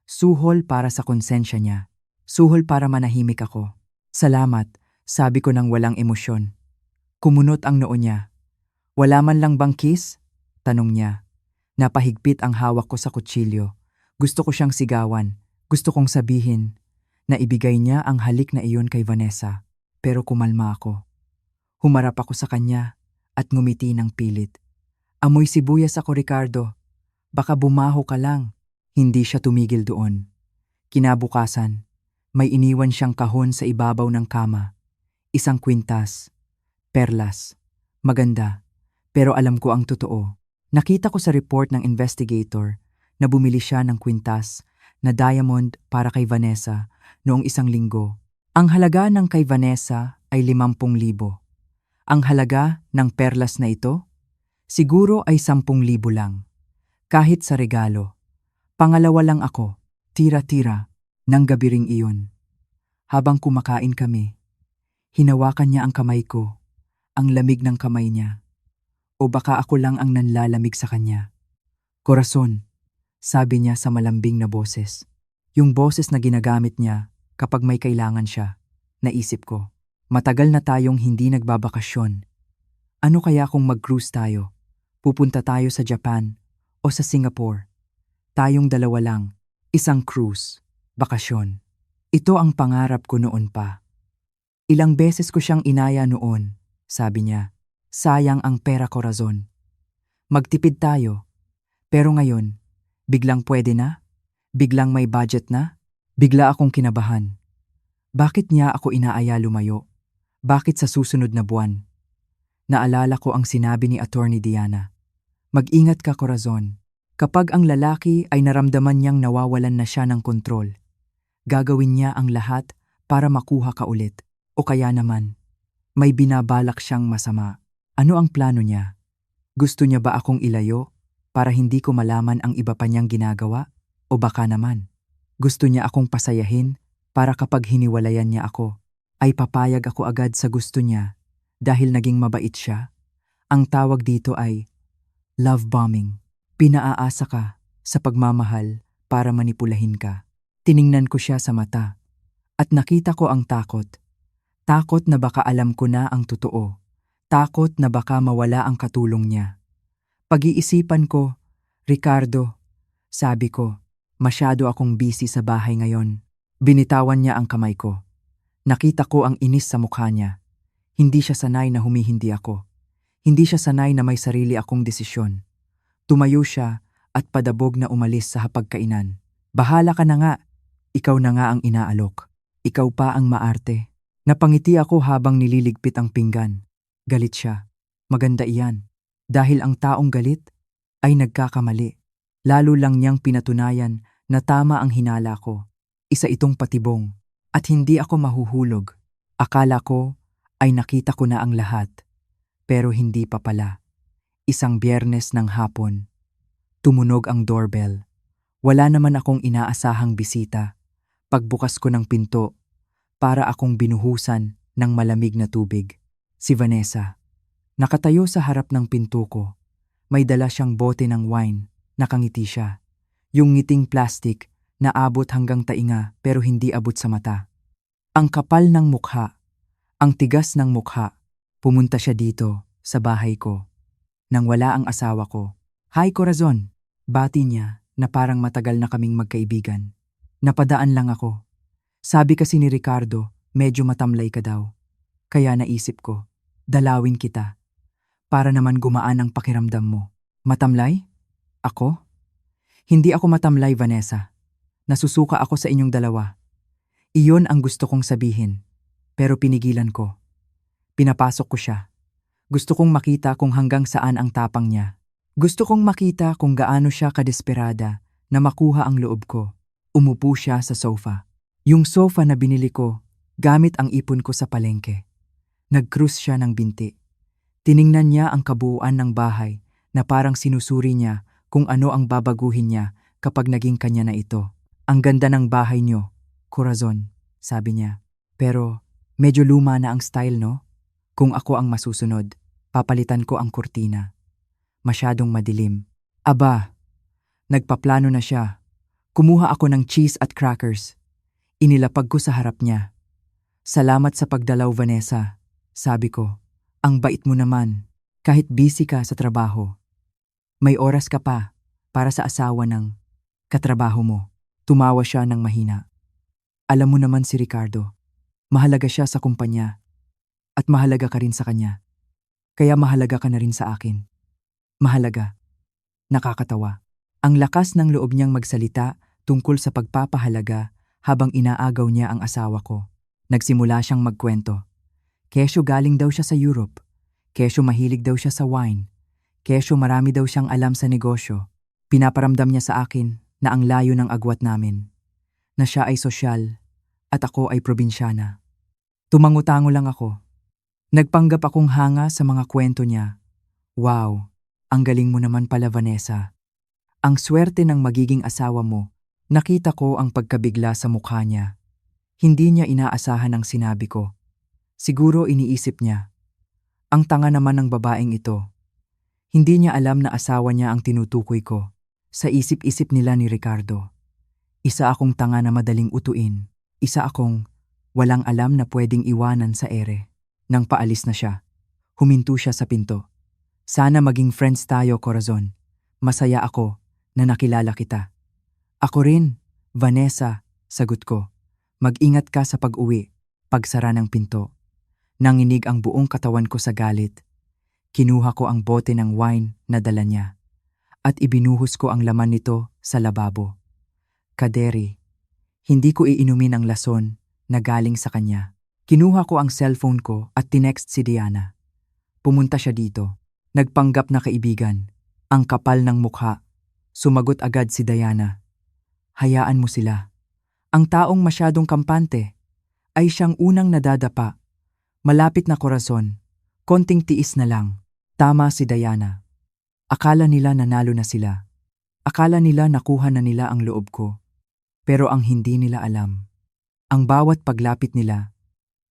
Suhol para sa konsensya niya. Suhol para manahimik ako. "Salamat," sabi ko ng walang emosyon. Kumunot ang noo niya. "Wala man lang bang kiss?" tanong niya. Napahigpit ang hawak ko sa kutsilyo. Gusto ko siyang sigawan. Gusto kong sabihin na ibigay niya ang halik na iyon kay Vanessa. Pero kumalma ako. Humarap ako sa kanya at ngumiti ng pilit. "Amoy sibuyas ako, Ricardo. Baka bumaho ka lang." Hindi siya tumigil doon. Kinabukasan, may iniwan siyang kahon sa ibabaw ng kama. Isang kwintas. Perlas. Maganda. Pero alam ko ang totoo. Nakita ko sa report ng investigator na bumili siya ng kwintas na diamond para kay Vanessa noong 1 linggo. Ang halaga ng kay Vanessa ay 50,000. Ang halaga ng perlas na ito, siguro ay 10,000 lang. Kahit sa regalo. Pangalawa lang ako, tira-tira, ng gabi ring iyon. Habang kumakain kami, hinawakan niya ang kamay ko, ang lamig ng kamay niya. O baka ako lang ang nanlalamig sa kanya. Corazon, sabi niya sa malambing na boses. Yung boses na ginagamit niya kapag may kailangan siya. Naisip ko, matagal na tayong hindi nagbabakasyon. Ano kaya kung mag-cruise tayo? Pupunta tayo sa Japan o sa Singapore. Tayong dalawa lang, isang cruise, bakasyon. Ito ang pangarap ko noon pa. Ilang beses ko siyang inaya noon, sabi niya. Sayang ang pera, Corazon. Magtipid tayo. Pero ngayon, biglang pwede na? Biglang may budget na? Bigla akong kinabahan. Bakit niya ako inaaya lumayo? Bakit sa susunod na buwan? Naalala ko ang sinabi ni Attorney Diana. Mag-ingat ka, Corazon. Kapag ang lalaki ay naramdaman niyang nawawalan na siya ng kontrol, gagawin niya ang lahat para makuha ka ulit. O kaya naman, may binabalak siyang masama. Ano ang plano niya? Gusto niya ba akong ilayo para hindi ko malaman ang iba pa niyang ginagawa? O baka naman, gusto niya akong pasayahin para kapag hiniwalayan niya ako, ay papayag ako agad sa gusto niya dahil naging mabait siya? Ang tawag dito ay love bombing. Pinaaasa ka sa pagmamahal para manipulahin ka. Tiningnan ko siya sa mata at nakita ko ang takot. Takot na baka alam ko na ang totoo. Takot na baka mawala ang katulong niya. Pag-iisipan ko, Ricardo, sabi ko, masyado akong busy sa bahay ngayon. Binitawan niya ang kamay ko. Nakita ko ang inis sa mukha niya. Hindi siya sanay na humihindi ako. Hindi siya sanay na may sarili akong desisyon. Tumayo siya at padabog na umalis sa hapagkainan. Bahala ka na nga. Ikaw na nga ang inaalok. Ikaw pa ang maarte. Napangiti ako habang nililigpit ang pinggan. Galit siya. Maganda iyan. Dahil ang taong galit ay nagkakamali. Lalo lang niyang pinatunayan na tama ang hinala ko. Isa itong patibong. At hindi ako mahuhulog. Akala ko ay nakita ko na ang lahat. Pero hindi pa pala. Isang Biyernes ng hapon. Tumunog ang doorbell. Wala naman akong inaasahang bisita. Pagbukas ko ng pinto, para akong binuhusan ng malamig na tubig. Si Vanessa. Nakatayo sa harap ng pinto ko. May dala siyang bote ng wine. Nakangiti siya. Yung ngiting plastic na abot hanggang tainga pero hindi abot sa mata. Ang kapal ng mukha. Ang tigas ng mukha. Pumunta siya dito, sa bahay ko. Nang wala ang asawa ko. Hi, Corazon. Bati niya na parang matagal na kaming magkaibigan. Napadaan lang ako. Sabi kasi ni Ricardo, medyo matamlay ka daw. Kaya naisip ko, dalawin kita. Para naman gumaan ang pakiramdam mo. Matamlay? Ako? Hindi ako matamlay, Vanessa. Nasusuka ako sa inyong dalawa. Iyon ang gusto kong sabihin. Pero pinigilan ko. Pinapasok ko siya. Gusto kong makita kung hanggang saan ang tapang niya. Gusto kong makita kung gaano siya kadesperada na makuha ang loob ko. Umupo siya sa sofa. Yung sofa na binili ko, gamit ang ipon ko sa palengke. Nag-cruise siya ng binti. Tiningnan niya ang kabuuan ng bahay na parang sinusuri niya kung ano ang babaguhin niya kapag naging kanya na ito. Ang ganda ng bahay niyo, Corazon, sabi niya. Pero medyo luma na ang style, no? Kung ako ang masusunod, papalitan ko ang kurtina. Masyadong madilim. Aba, nagpaplano na siya. Kumuha ako ng cheese at crackers. Inilapag ko sa harap niya. Salamat sa pagdalaw, Vanessa. Sabi ko, ang bait mo naman. Kahit busy ka sa trabaho. May oras ka pa para sa asawa ng katrabaho mo. Tumawa siya ng mahina. Alam mo naman si Ricardo. Mahalaga siya sa kumpanya. At mahalaga ka rin sa kanya. Kaya mahalaga ka na rin sa akin. Mahalaga. Nakakatawa. Ang lakas ng loob niyang magsalita tungkol sa pagpapahalaga habang inaagaw niya ang asawa ko. Nagsimula siyang magkwento. Kesyo galing daw siya sa Europe. Kesyo mahilig daw siya sa wine. Kesyo marami daw siyang alam sa negosyo. Pinaparamdam niya sa akin na ang layo ng agwat namin. Na siya ay sosyal at ako ay probinsyana. Tumangutango lang ako. Nagpanggap akong hanga sa mga kwento niya. Wow, ang galing mo naman pala, Vanessa. Ang swerte ng magiging asawa mo. Nakita ko ang pagkabigla sa mukha niya. Hindi niya inaasahan ang sinabi ko. Siguro iniisip niya. Ang tanga naman ng babaeng ito. Hindi niya alam na asawa niya ang tinutukoy ko. Sa isip-isip nila ni Ricardo. Isa akong tanga na madaling utuin. Isa akong walang alam na pwedeng iwanan sa ere. Nang paalis na siya, huminto siya sa pinto. Sana maging friends tayo, Corazon. Masaya ako na nakilala kita. Ako rin, Vanessa, sagot ko. Mag-ingat ka sa pag-uwi, pagsara ng pinto. Nanginig ang buong katawan ko sa galit. Kinuha ko ang bote ng wine na dala niya at ibinuhos ko ang laman nito sa lababo. Kaderi, hindi ko iinumin ang lason na galing sa kanya. Kinuha ko ang cellphone ko at tinext si Diana. Pumunta siya dito. Nagpanggap na kaibigan. Ang kapal ng mukha. Sumagot agad si Diana. Hayaan mo sila. Ang taong masyadong kampante ay siyang unang nadadapa. Malapit na Corazon. Konting tiis na lang. Tama si Diana. Akala nila nanalo na sila. Akala nila nakuha na nila ang loob ko. Pero ang hindi nila alam, ang bawat paglapit nila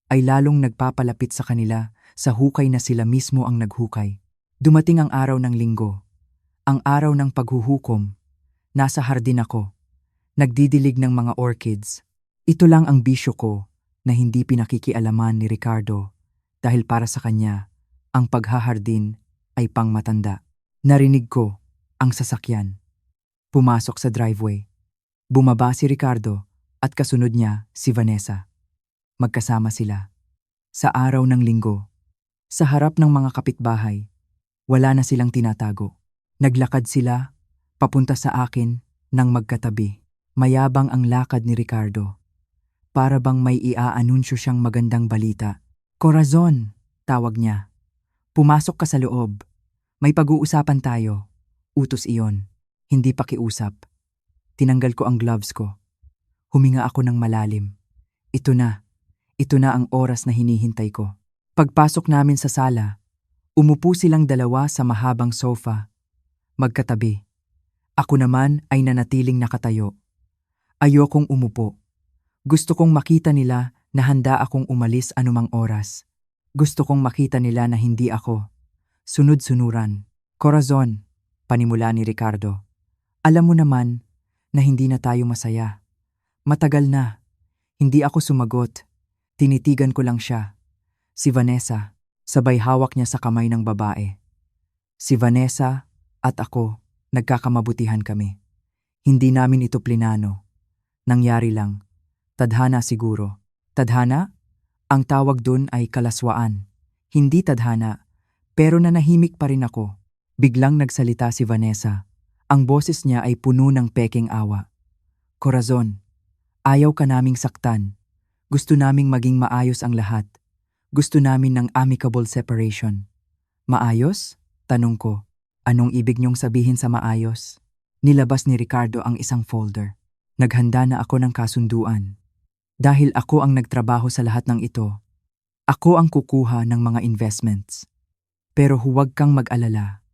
ay lalong nagpapalapit sa kanila sa hukay na sila mismo ang naghukay. Dumating ang araw ng linggo. Ang araw ng paghuhukom. Nasa hardin ako. Nagdidilig ng mga orchids. Ito lang ang bisyo ko na hindi pinakikialaman ni Ricardo dahil para sa kanya, ang paghahardin ay pangmatanda. Narinig ko ang sasakyan. Pumasok sa driveway. Bumaba si Ricardo at kasunod niya si Vanessa. Magkasama sila. Sa araw ng linggo, sa harap ng mga kapitbahay, wala na silang tinatago. Naglakad sila papunta sa akin nang magkatabi. Mayabang ang lakad ni Ricardo. Para bang may iaanunsyo siyang magandang balita. Corazon, tawag niya. Pumasok ka sa loob. May pag-uusapan tayo. Utos iyon. Hindi pakiusap. Tinanggal ko ang gloves ko. Huminga ako ng malalim. Ito na. Ito na ang oras na hinihintay ko. Pagpasok namin sa sala, umupo silang dalawa sa mahabang sofa. Magkatabi. Ako naman ay nanatiling nakatayo. Ayokong umupo. Gusto kong makita nila na handa akong umalis anumang oras. Gusto kong makita nila na hindi ako sunod-sunuran. Corazon, panimula ni Ricardo. Alam mo naman na hindi na tayo masaya. Matagal na. Hindi ako sumagot. Tinitigan ko lang siya. Si Vanessa, sabay hawak niya sa kamay ng babae. Si Vanessa at ako, nagkakamabutihan kami. Hindi namin ito plinano. Nangyari lang. Tadhana siguro. Tadhana? Ang tawag dun ay kalaswaan. Hindi tadhana, pero nanahimik pa rin ako. Biglang nagsalita si Vanessa. Ang boses niya ay puno ng peking awa. Corazon, ayaw ka naming saktan. Gusto naming maging maayos ang lahat. Gusto namin ng amicable separation. Maayos? Tanong ko. Anong ibig niyong sabihin sa maayos? Nilabas ni Ricardo ang isang folder. Naghanda na ako ng kasunduan. Dahil ako ang nagtrabaho sa lahat ng ito, ako ang kukuha ng mga investments. Pero huwag kang mag-alala.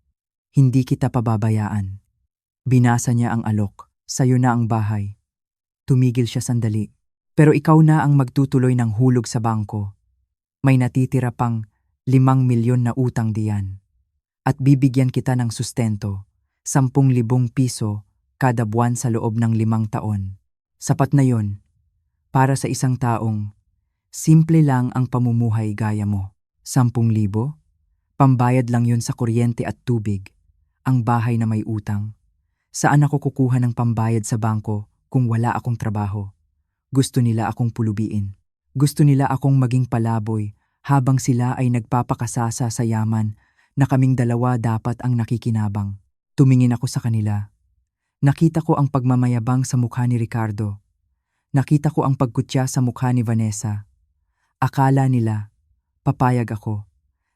Hindi kita pababayaan. Binasa niya ang alok. Sa'yo na ang bahay. Tumigil siya sandali. Pero ikaw na ang magtutuloy ng hulog sa bangko. May natitira pang 5 milyon na utang diyan. At bibigyan kita ng sustento, 10,000 piso kada buwan sa loob ng 5 taon. Sapat na yon. Para sa isang taong, simple lang ang pamumuhay gaya mo. 10,000? Pambayad lang yun sa kuryente at tubig. Ang bahay na may utang. Saan ako kukuha ng pambayad sa bangko kung wala akong trabaho? Gusto nila akong pulubiin. Gusto nila akong maging palaboy habang sila ay nagpapakasasa sa yaman na kaming dalawa dapat ang nakikinabang. Tumingin ako sa kanila. Nakita ko ang pagmamayabang sa mukha ni Ricardo. Nakita ko ang pagkutya sa mukha ni Vanessa. Akala nila, papayag ako.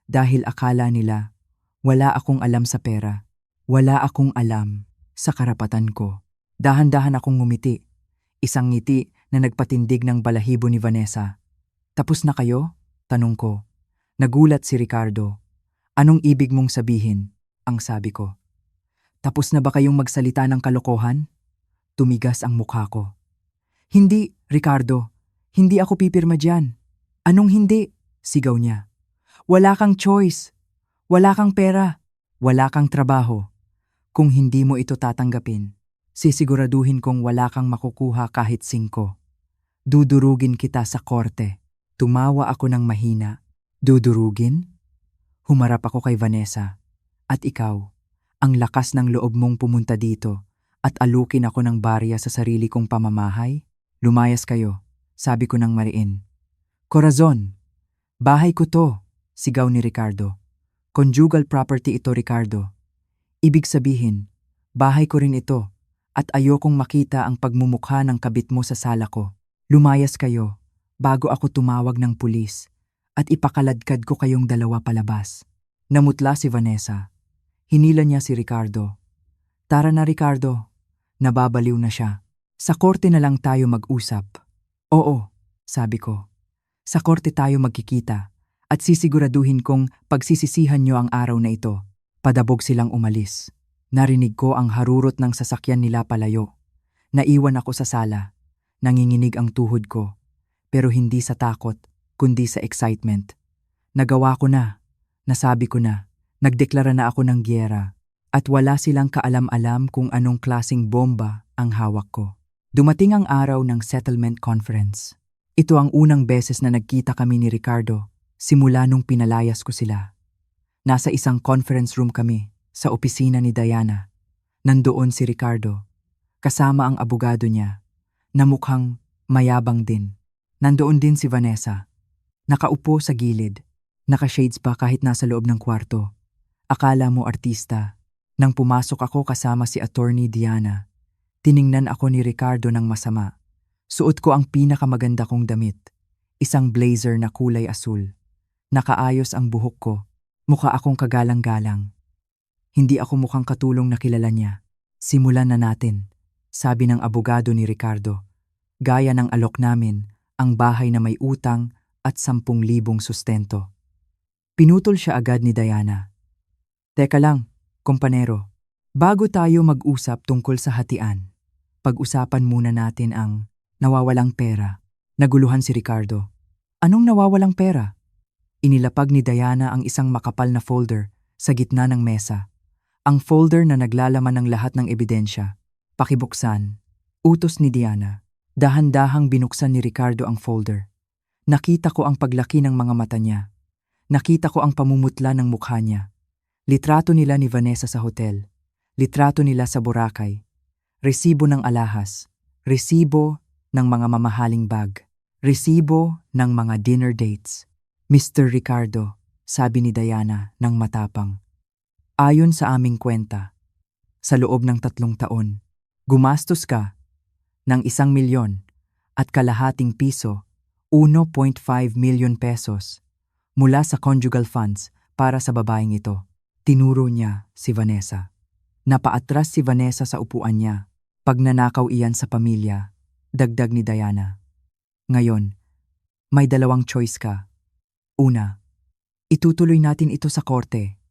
Dahil akala nila, wala akong alam sa pera. Wala akong alam sa karapatan ko. Dahan-dahan akong ngumiti. Isang ngiti na nagpatindig ng balahibo ni Vanessa. Tapos na kayo? Tanong ko. Nagulat si Ricardo. Anong ibig mong sabihin? Ang sabi ko. Tapos na ba kayong magsalita ng kalokohan? Tumigas ang mukha ko. Hindi, Ricardo. Hindi ako pipirma dyan. Anong hindi? Sigaw niya. Wala kang choice. Wala kang pera. Wala kang trabaho. Kung hindi mo ito tatanggapin, sisiguraduhin kong wala kang makukuha kahit 5. Dudurugin kita sa korte. Tumawa ako ng mahina. Dudurugin? Humarap ako kay Vanessa. At ikaw, ang lakas ng loob mong pumunta dito at alukin ako ng barya sa sarili kong pamamahay? Lumayas kayo, sabi ko ng mariin. Corazon, bahay ko to, sigaw ni Ricardo. Conjugal property ito, Ricardo. Ibig sabihin, bahay ko rin ito at ayokong makita ang pagmumukha ng kabit mo sa sala ko. Lumayas kayo bago ako tumawag ng pulis at ipakaladkad ko kayong dalawa palabas. Namutla si Vanessa. Hinila niya si Ricardo. Tara na, Ricardo. Nababaliw na siya. Sa korte na lang tayo mag-usap. Oo, sabi ko. Sa korte tayo magkikita at sisiguraduhin kong pagsisisihan niyo ang araw na ito. Padabog silang umalis. Narinig ko ang harurot ng sasakyan nila palayo. Naiwan ako sa sala. Nanginginig ang tuhod ko. Pero hindi sa takot, kundi sa excitement. Nagawa ko na. Nasabi ko na. Nagdeklara na ako ng giyera. At wala silang kaalam-alam kung anong klaseng bomba ang hawak ko. Dumating ang araw ng settlement conference. Ito ang unang beses na nagkita kami ni Ricardo simula nung pinalayas ko sila. Nasa isang conference room kami sa opisina ni Diana. Nandoon si Ricardo, kasama ang abogado niya, na mukhang mayabang din. Nandoon din si Vanessa, nakaupo sa gilid, naka-shades pa kahit nasa loob ng kwarto. Akala mo artista. Nang pumasok ako kasama si Attorney Diana, tiningnan ako ni Ricardo ng masama. Suot ko ang pinakamaganda kong damit, isang blazer na kulay asul. Nakaayos ang buhok ko. Mukha akong kagalang-galang. Hindi ako mukhang katulong na kilala niya. Simulan na natin, sabi ng abogado ni Ricardo. Gaya ng alok namin, ang bahay na may utang at 10,000 sustento. Pinutol siya agad ni Diana. Teka lang, kompanero. Bago tayo mag-usap tungkol sa hatian, pag-usapan muna natin ang nawawalang pera. Naguluhan si Ricardo. Anong nawawalang pera? Inilapag ni Diana ang isang makapal na folder sa gitna ng mesa. Ang folder na naglalaman ng lahat ng ebidensya. Pakibuksan. Utos ni Diana. Dahan-dahang binuksan ni Ricardo ang folder. Nakita ko ang paglaki ng mga mata niya. Nakita ko ang pamumutla ng mukha niya. Litrato nila ni Vanessa sa hotel. Litrato nila sa Boracay. Resibo ng alahas. Resibo ng mga mamahaling bag. Resibo ng mga dinner dates. Mr. Ricardo, sabi ni Diana ng matapang. Ayon sa aming kwenta, sa loob ng 3 taon, gumastos ka ng 1,000,000 at kalahating piso, 1.5 million pesos, mula sa conjugal funds para sa babaeng ito. Tinuro niya si Vanessa. Napaatras si Vanessa sa upuan niya. Pagnanakaw iyan sa pamilya, dagdag ni Diana. Ngayon, may 2 choice ka. Una, itutuloy natin ito sa korte.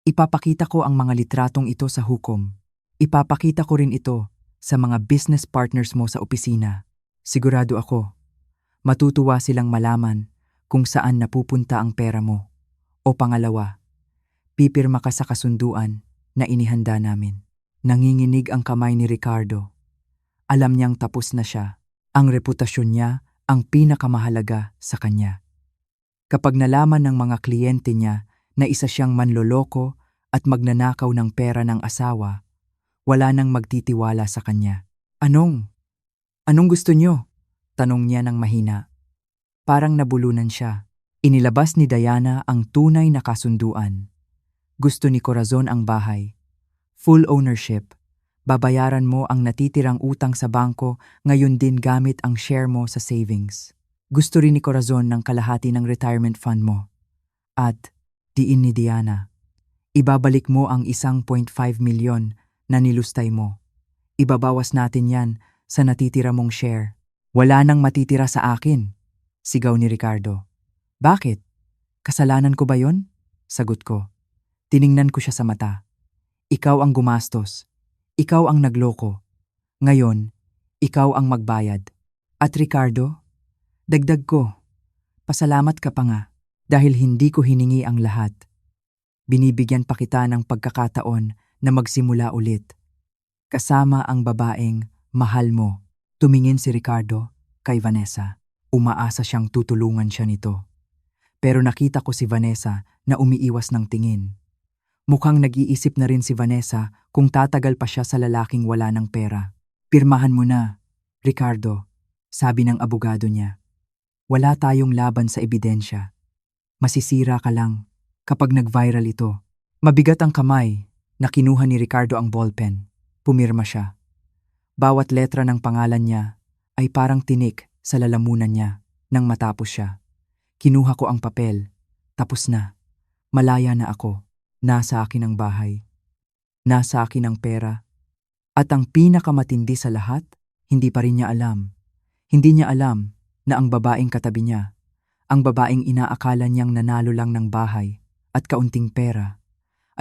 Ipapakita ko ang mga litratong ito sa hukom. Ipapakita ko rin ito sa mga business partners mo sa opisina. Sigurado ako, matutuwa silang malaman kung saan napupunta ang pera mo. O pangalawa, pipirma ka sa kasunduan na inihanda namin. Nanginginig ang kamay ni Ricardo. Alam niyang tapos na siya. Ang reputasyon niya ang pinakamahalaga sa kanya. Kapag nalaman ng mga kliyente niya na isa siyang manloloko at magnanakaw ng pera ng asawa, wala nang magtitiwala sa kanya. Anong gusto niyo? Tanong niya ng mahina. Parang nabulunan siya. Inilabas ni Diana ang tunay na kasunduan. Gusto ni Corazon ang bahay. Full ownership. Babayaran mo ang natitirang utang sa bangko ngayon din gamit ang share mo sa savings. Gusto rin ni Corazon ng kalahati ng retirement fund mo. At, diin ni Diana, ibabalik mo ang 1.5 milyon na nilustay mo. Ibabawas natin yan sa natitira mong share. Wala nang matitira sa akin, sigaw ni Ricardo. Bakit? Kasalanan ko ba yon? Sagot ko. Tiningnan ko siya sa mata. Ikaw ang gumastos. Ikaw ang nagloko. Ngayon, ikaw ang magbayad. At Ricardo, Dagdag ko, pasalamat ka pa nga dahil hindi ko hiningi ang lahat. Binibigyan pa kita ng pagkakataon na magsimula ulit. Kasama ang babaeng mahal mo. Tumingin si Ricardo kay Vanessa. Umaasa siyang tutulungan siya nito. Pero nakita ko si Vanessa na umiiwas ng tingin. Mukhang nag-iisip na rin si Vanessa kung tatagal pa siya sa lalaking wala ng pera. Pirmahan mo na, Ricardo, sabi ng abogado niya. Wala tayong laban sa ebidensya. Masisira ka lang kapag nag-viral ito. Mabigat ang kamay na kinuha ni Ricardo ang ballpen. Pumirma siya. Bawat letra ng pangalan niya ay parang tinik sa lalamunan niya nang matapos siya. Kinuha ko ang papel. Tapos na. Malaya na ako. Nasa akin ang bahay. Nasa akin ang pera. At ang pinakamatindi sa lahat, hindi pa rin niya alam. Hindi niya alam na ang babaeng katabi niya, ang babaeng inaakala niyang nanalo lang ng bahay at kaunting pera,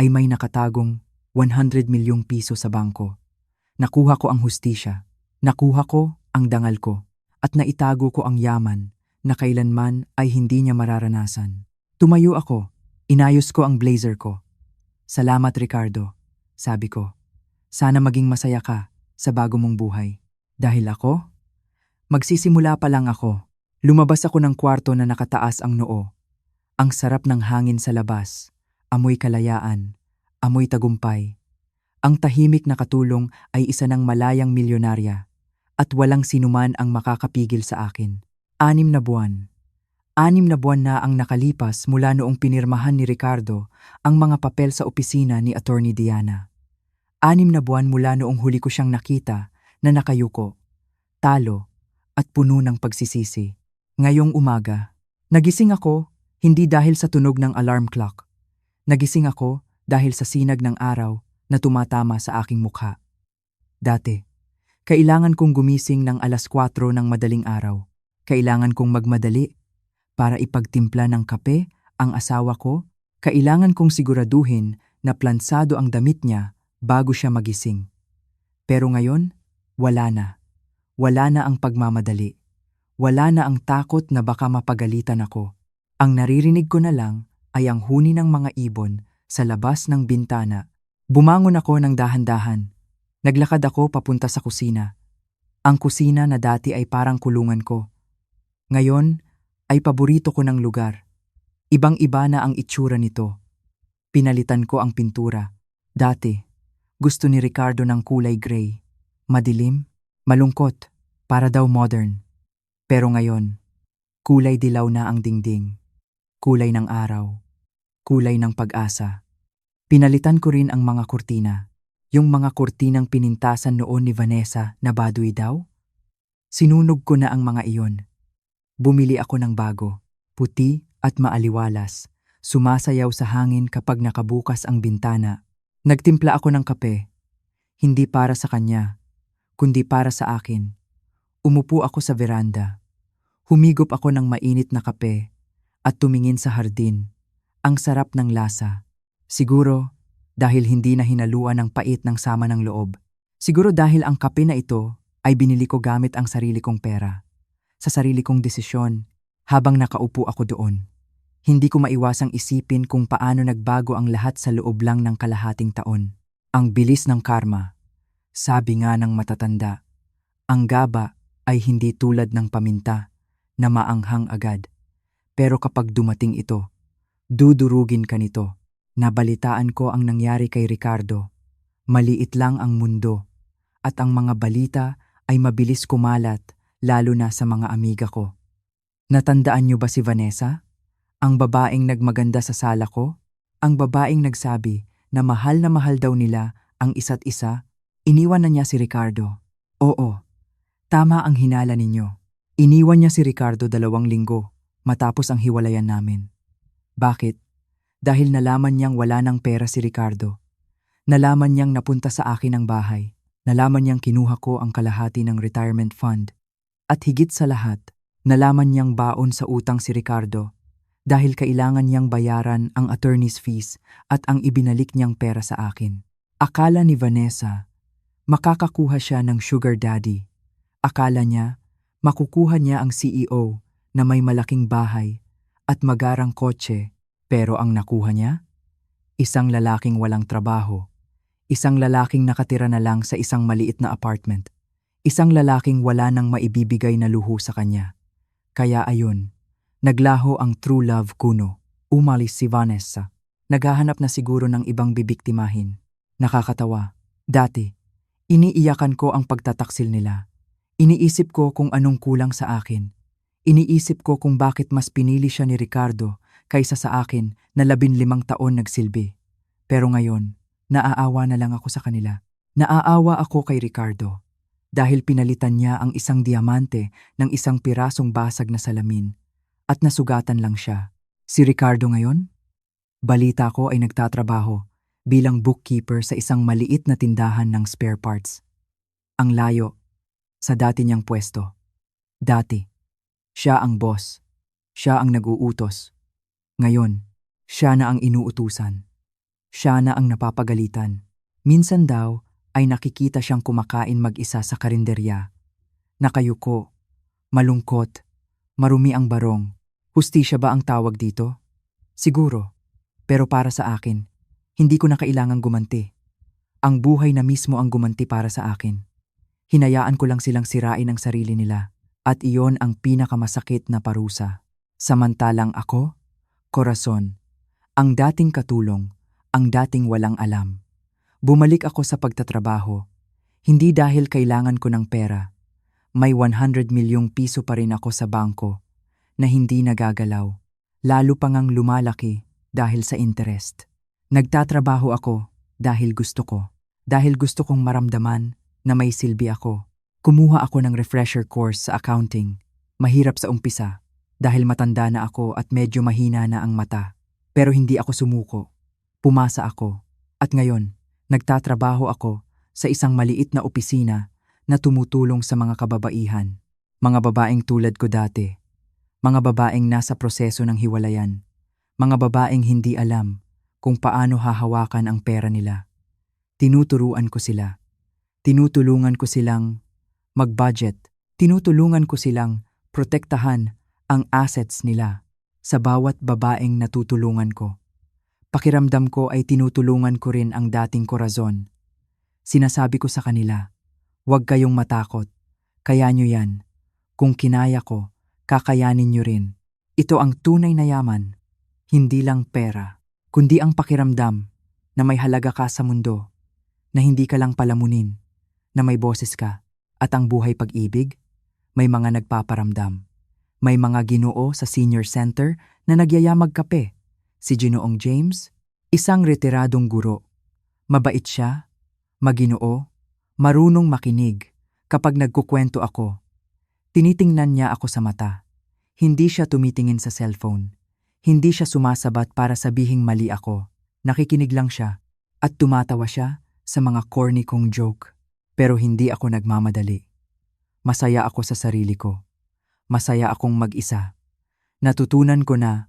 ay may nakatagong 100 milyong piso sa bangko. Nakuha ko ang hustisya, nakuha ko ang dangal ko, at naitago ko ang yaman na kailanman ay hindi niya mararanasan. Tumayo ako, inayos ko ang blazer ko. Salamat Ricardo, sabi ko. Sana maging masaya ka sa bago mong buhay. Dahil ako? Magsisimula pa lang ako. Lumabas ako ng kwarto na nakataas ang noo. Ang sarap ng hangin sa labas, amoy kalayaan, amoy tagumpay. Ang tahimik na katulong ay isa ng malayang milyonarya at walang sinuman ang makakapigil sa akin. 6 na buwan. 6 na buwan na ang nakalipas mula noong pinirmahan ni Ricardo ang mga papel sa opisina ni Attorney Diana. 6 na buwan mula noong huli ko siyang nakita na nakayuko, talo at puno ng pagsisisi. Ngayong umaga, nagising ako hindi dahil sa tunog ng alarm clock. Nagising ako dahil sa sinag ng araw na tumatama sa aking mukha. Dati, kailangan kong gumising ng 4:00 ng madaling araw. Kailangan kong magmadali para ipagtimpla ng kape ang asawa ko. Kailangan kong siguraduhin na plansado ang damit niya bago siya magising. Pero ngayon, wala na. Wala na ang pagmamadali. Wala na ang takot na baka mapagalitan ako. Ang naririnig ko na lang ay ang huni ng mga ibon sa labas ng bintana. Bumangon ako ng dahan-dahan. Naglakad ako papunta sa kusina. Ang kusina na dati ay parang kulungan ko. Ngayon ay paborito ko ng lugar. Ibang-iba na ang itsura nito. Pinalitan ko ang pintura. Dati, gusto ni Ricardo ng kulay gray. Madilim, malungkot, para daw modern. Pero ngayon, kulay dilaw na ang dingding. Kulay ng araw. Kulay ng pag-asa. Pinalitan ko rin ang mga kurtina. Yung mga kurtinang pinintasan noon ni Vanessa na baduy daw. Sinunog ko na ang mga iyon. Bumili ako ng bago, puti at maaliwalas. Sumasayaw sa hangin kapag nakabukas ang bintana. Nagtimpla ako ng kape. Hindi para sa kanya, kundi para sa akin. Umupo ako sa veranda. Humigop ako ng mainit na kape at tumingin sa hardin. Ang sarap ng lasa. Siguro dahil hindi na hinaluan ng pait ng sama ng loob. Siguro dahil ang kape na ito ay binili ko gamit ang sarili kong pera. Sa sarili kong desisyon habang nakaupo ako doon. Hindi ko maiwasang isipin kung paano nagbago ang lahat sa loob lang ng kalahating taon. Ang bilis ng karma. Sabi nga ng matatanda, ang gaba ay hindi tulad ng paminta na maanghang agad. Pero kapag dumating ito, dudurugin ka nito. Nabalitaan ko ang nangyari kay Ricardo. Maliit lang ang mundo at ang mga balita ay mabilis kumalat lalo na sa mga amiga ko. Natandaan niyo ba si Vanessa? Ang babaeng nagmaganda sa sala ko? Ang babaeng nagsabi na mahal daw nila ang isa't isa? Iniwan na niya si Ricardo. Oo, tama ang hinala ninyo. Iniwan niya si Ricardo 2 linggo matapos ang hiwalayan namin. Bakit? Dahil nalaman niyang wala ng pera si Ricardo. Nalaman niyang napunta sa akin ang bahay. Nalaman niyang kinuha ko ang kalahati ng retirement fund. At higit sa lahat, nalaman niyang baon sa utang si Ricardo dahil kailangan niyang bayaran ang attorney's fees at ang ibinalik niyang pera sa akin. Akala ni Vanessa, makakakuha siya ng sugar daddy. Akala niya, makukuha niya ang CEO na may malaking bahay at magarang kotse, pero ang nakuha niya? Isang lalaking walang trabaho. Isang lalaking nakatira na lang sa isang maliit na apartment. Isang lalaking wala nang maibibigay na luho sa kanya. Kaya ayun, naglaho ang true love kuno. Umalis si Vanessa. Naghahanap na siguro ng ibang bibiktimahin. Nakakatawa. Dati, iniiyakan ko ang pagtataksil nila. Iniisip ko kung anong kulang sa akin. Iniisip ko kung bakit mas pinili siya ni Ricardo kaysa sa akin na 15 taon nagsilbi. Pero ngayon, naaawa na lang ako sa kanila. Naaawa ako kay Ricardo dahil pinalitan niya ang isang diamante ng isang pirasong basag na salamin at nasugatan lang siya. Si Ricardo ngayon? Balita ko ay nagtatrabaho bilang bookkeeper sa isang maliit na tindahan ng spare parts. Ang layo sa dati niyang pwesto. Dati, siya ang boss. Siya ang nag-uutos. Ngayon, siya na ang inuutusan. Siya na ang napapagalitan. Minsan daw ay nakikita siyang kumakain mag-isa sa karinderya. Nakayuko, malungkot, marumi ang barong. Hustisya ba ang tawag dito? Siguro. Pero para sa akin, hindi ko na kailangang gumanti. Ang buhay na mismo ang gumanti para sa akin. Hinayaan ko lang silang sirain ang sarili nila at iyon ang pinakamasakit na parusa. Samantalang ako, Corazon, ang dating katulong, ang dating walang alam. Bumalik ako sa pagtatrabaho, hindi dahil kailangan ko ng pera. May 100 milyong piso pa rin ako sa bangko na hindi nagagalaw, lalo pa ngang lumalaki dahil sa interest. Nagtatrabaho ako dahil gusto ko, dahil gusto kong maramdaman na may silbi ako. Kumuha ako ng refresher course sa accounting. Mahirap sa umpisa dahil matanda na ako at medyo mahina na ang mata. Pero hindi ako sumuko. Pumasa ako at ngayon nagtatrabaho ako sa isang maliit na opisina na tumutulong sa mga kababaihan. Mga babaeng tulad ko dati. Mga babaeng nasa proseso ng hiwalayan. Mga babaeng hindi alam kung paano hahawakan ang pera nila. Tinuturuan ko sila. Tinutulungan ko silang mag-budget. Tinutulungan ko silang protektahan ang assets nila sa bawat babaeng natutulungan ko. Pakiramdam ko ay tinutulungan ko rin ang dating Corazon. Sinasabi ko sa kanila, huwag kayong matakot. Kaya nyo yan. Kung kinaya ko, kakayanin nyo rin. Ito ang tunay na yaman. Hindi lang pera, kundi ang pakiramdam na may halaga ka sa mundo, na hindi ka lang palamunin, na may boses ka, at ang buhay pag-ibig, may mga nagpaparamdam. May mga Ginoo sa senior center na nagyayamag kape. Si Ginoong James, isang retiradong guro. Mabait siya, maginoo, marunong makinig. Kapag nagkukwento ako, tinitingnan niya ako sa mata. Hindi siya tumitingin sa cellphone. Hindi siya sumasabat para sabihing mali ako. Nakikinig lang siya at tumatawa siya sa mga corny kong joke. Pero hindi ako nagmamadali. Masaya ako sa sarili ko. Masaya akong mag-isa. Natutunan ko na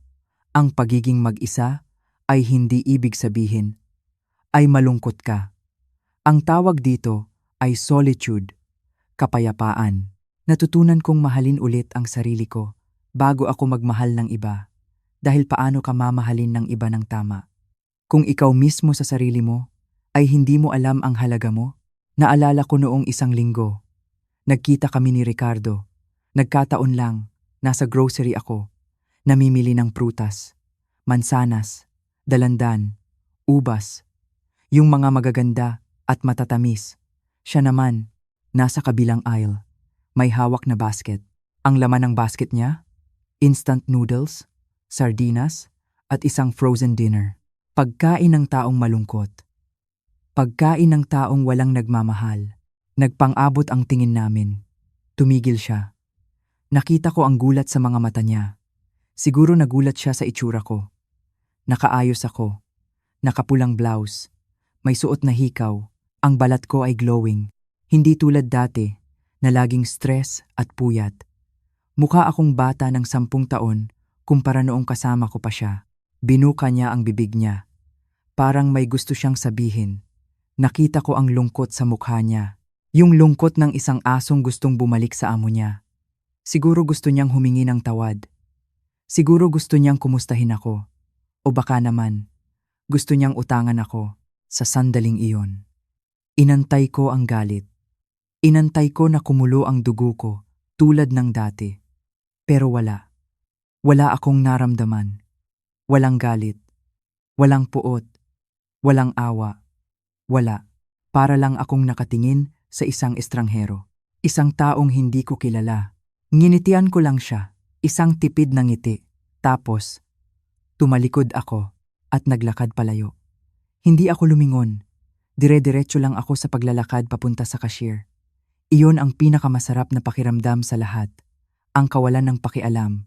ang pagiging mag-isa ay hindi ibig sabihin ay malungkot ka. Ang tawag dito ay solitude, kapayapaan. Natutunan kong mahalin ulit ang sarili ko bago ako magmahal ng iba. Dahil paano ka mamahalin ng iba ng tama? Kung ikaw mismo sa sarili mo ay hindi mo alam ang halaga mo. Naalala ko noong isang linggo. Nagkita kami ni Ricardo. Nagkataon lang, nasa grocery ako. Namimili ng prutas, mansanas, dalandan, ubas. Yung mga magaganda at matatamis. Siya naman, nasa kabilang aisle. May hawak na basket. Ang laman ng basket niya? Instant noodles, sardinas, at isang frozen dinner. Pagkain ng taong malungkot. Pagkain ng taong walang nagmamahal. Nagpang-abot ang tingin namin. Tumigil siya. Nakita ko ang gulat sa mga mata niya. Siguro nagulat siya sa itsura ko. Nakaayos ako. Nakapulang blouse. May suot na hikaw. Ang balat ko ay glowing. Hindi tulad dati na laging stress at puyat. Mukha akong bata ng 10 taon kumpara noong kasama ko pa siya. Binuka niya ang bibig niya. Parang may gusto siyang sabihin. Nakita ko ang lungkot sa mukha niya. Yung lungkot ng isang asong gustong bumalik sa amo niya. Siguro gusto niyang humingi ng tawad. Siguro gusto niyang kumustahin ako. O baka naman, gusto niyang utangan ako sa sandaling iyon. Inantay ko ang galit. Inantay ko na kumulo ang dugo ko tulad ng dati. Pero wala. Wala akong naramdaman. Walang galit. Walang puot. Walang awa. Wala. Para lang akong nakatingin sa isang estranghero. Isang taong hindi ko kilala. Nginitian ko lang siya. Isang tipid na ngiti. Tapos, tumalikod ako at naglakad palayo. Hindi ako lumingon. Dire-diretso lang ako sa paglalakad papunta sa cashier. Iyon ang pinakamasarap na pakiramdam sa lahat. Ang kawalan ng pakialam.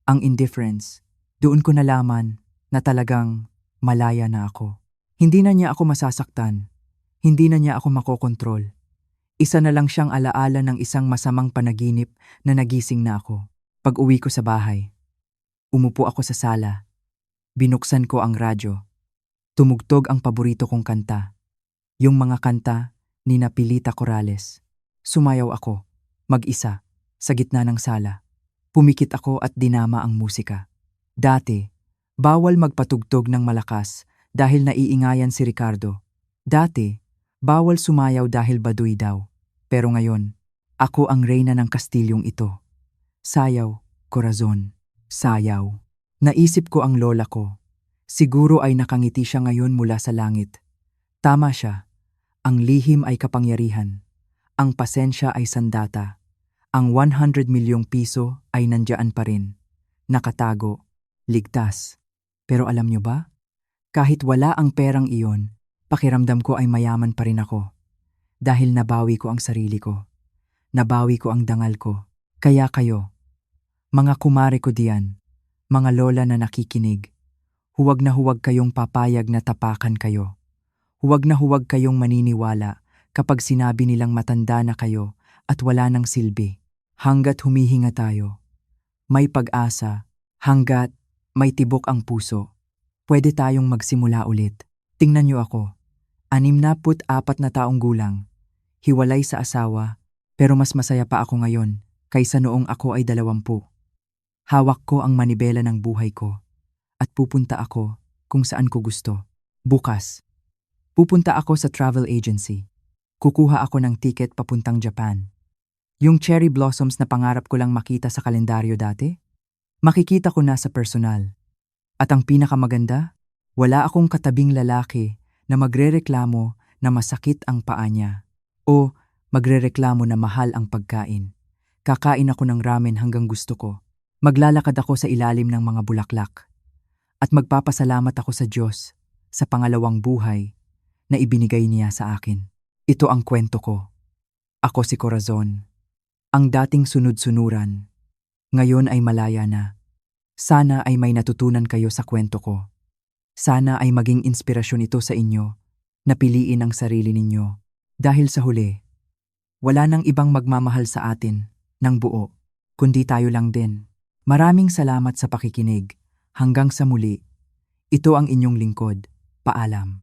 Ang indifference. Doon ko nalaman na talagang malaya na ako. Hindi na niya ako masasaktan. Hindi na niya ako makokontrol. Isa na lang siyang alaala ng isang masamang panaginip na nagising na ako. Pag-uwi ko sa bahay, umupo ako sa sala. Binuksan ko ang radyo. Tumugtog ang paborito kong kanta. Yung mga kanta ni Pilita Corrales. Sumayaw ako, mag-isa, sa gitna ng sala. Pumikit ako at dinama ang musika. Dati, bawal magpatugtog ng malakas dahil naiingayan si Ricardo. Dati, bawal sumayaw dahil baduy daw. Pero ngayon, ako ang reyna ng kastilyong ito. Sayaw, corazon, sayaw. Naisip ko ang lola ko. Siguro ay nakangiti siya ngayon mula sa langit. Tama siya. Ang lihim ay kapangyarihan. Ang pasensya ay sandata. Ang 100 milyong piso ay nandiyan pa rin. Nakatago, ligtas. Pero alam niyo ba? Kahit wala ang perang iyon, pakiramdam ko ay mayaman pa rin ako. Dahil nabawi ko ang sarili ko. Nabawi ko ang dangal ko. Kaya kayo, mga kumare ko diyan, mga lola na nakikinig, huwag na huwag kayong papayag na tapakan kayo. Huwag na huwag kayong maniniwala kapag sinabi nilang matanda na kayo at wala nang silbi. Hanggat humihinga tayo, may pag-asa, hanggat may tibok ang puso, pwede tayong magsimula ulit. Tingnan niyo ako, 64 na taong gulang, hiwalay sa asawa, pero mas masaya pa ako ngayon kaysa noong ako ay 20. Hawak ko ang manibela ng buhay ko at pupunta ako kung saan ko gusto. Bukas, pupunta ako sa travel agency. Kukuha ako ng ticket papuntang Japan. Yung cherry blossoms na pangarap ko lang makita sa kalendaryo dati, makikita ko na sa personal. At ang pinakamaganda, wala akong katabing lalaki na magrereklamo na masakit ang paa niya o magrereklamo na mahal ang pagkain. Kakain ako ng ramen hanggang gusto ko. Maglalakad ako sa ilalim ng mga bulaklak. At magpapasalamat ako sa Diyos sa pangalawang buhay na ibinigay niya sa akin. Ito ang kwento ko. Ako si Corazon. Ang dating sunod-sunuran. Ngayon ay malaya na. Sana ay may natutunan kayo sa kwento ko. Sana ay maging inspirasyon ito sa inyo na piliin ang sarili ninyo. Dahil sa huli, wala nang ibang magmamahal sa atin ng buo, kundi tayo lang din. Maraming salamat sa pakikinig. Hanggang sa muli. Ito ang inyong lingkod. Paalam.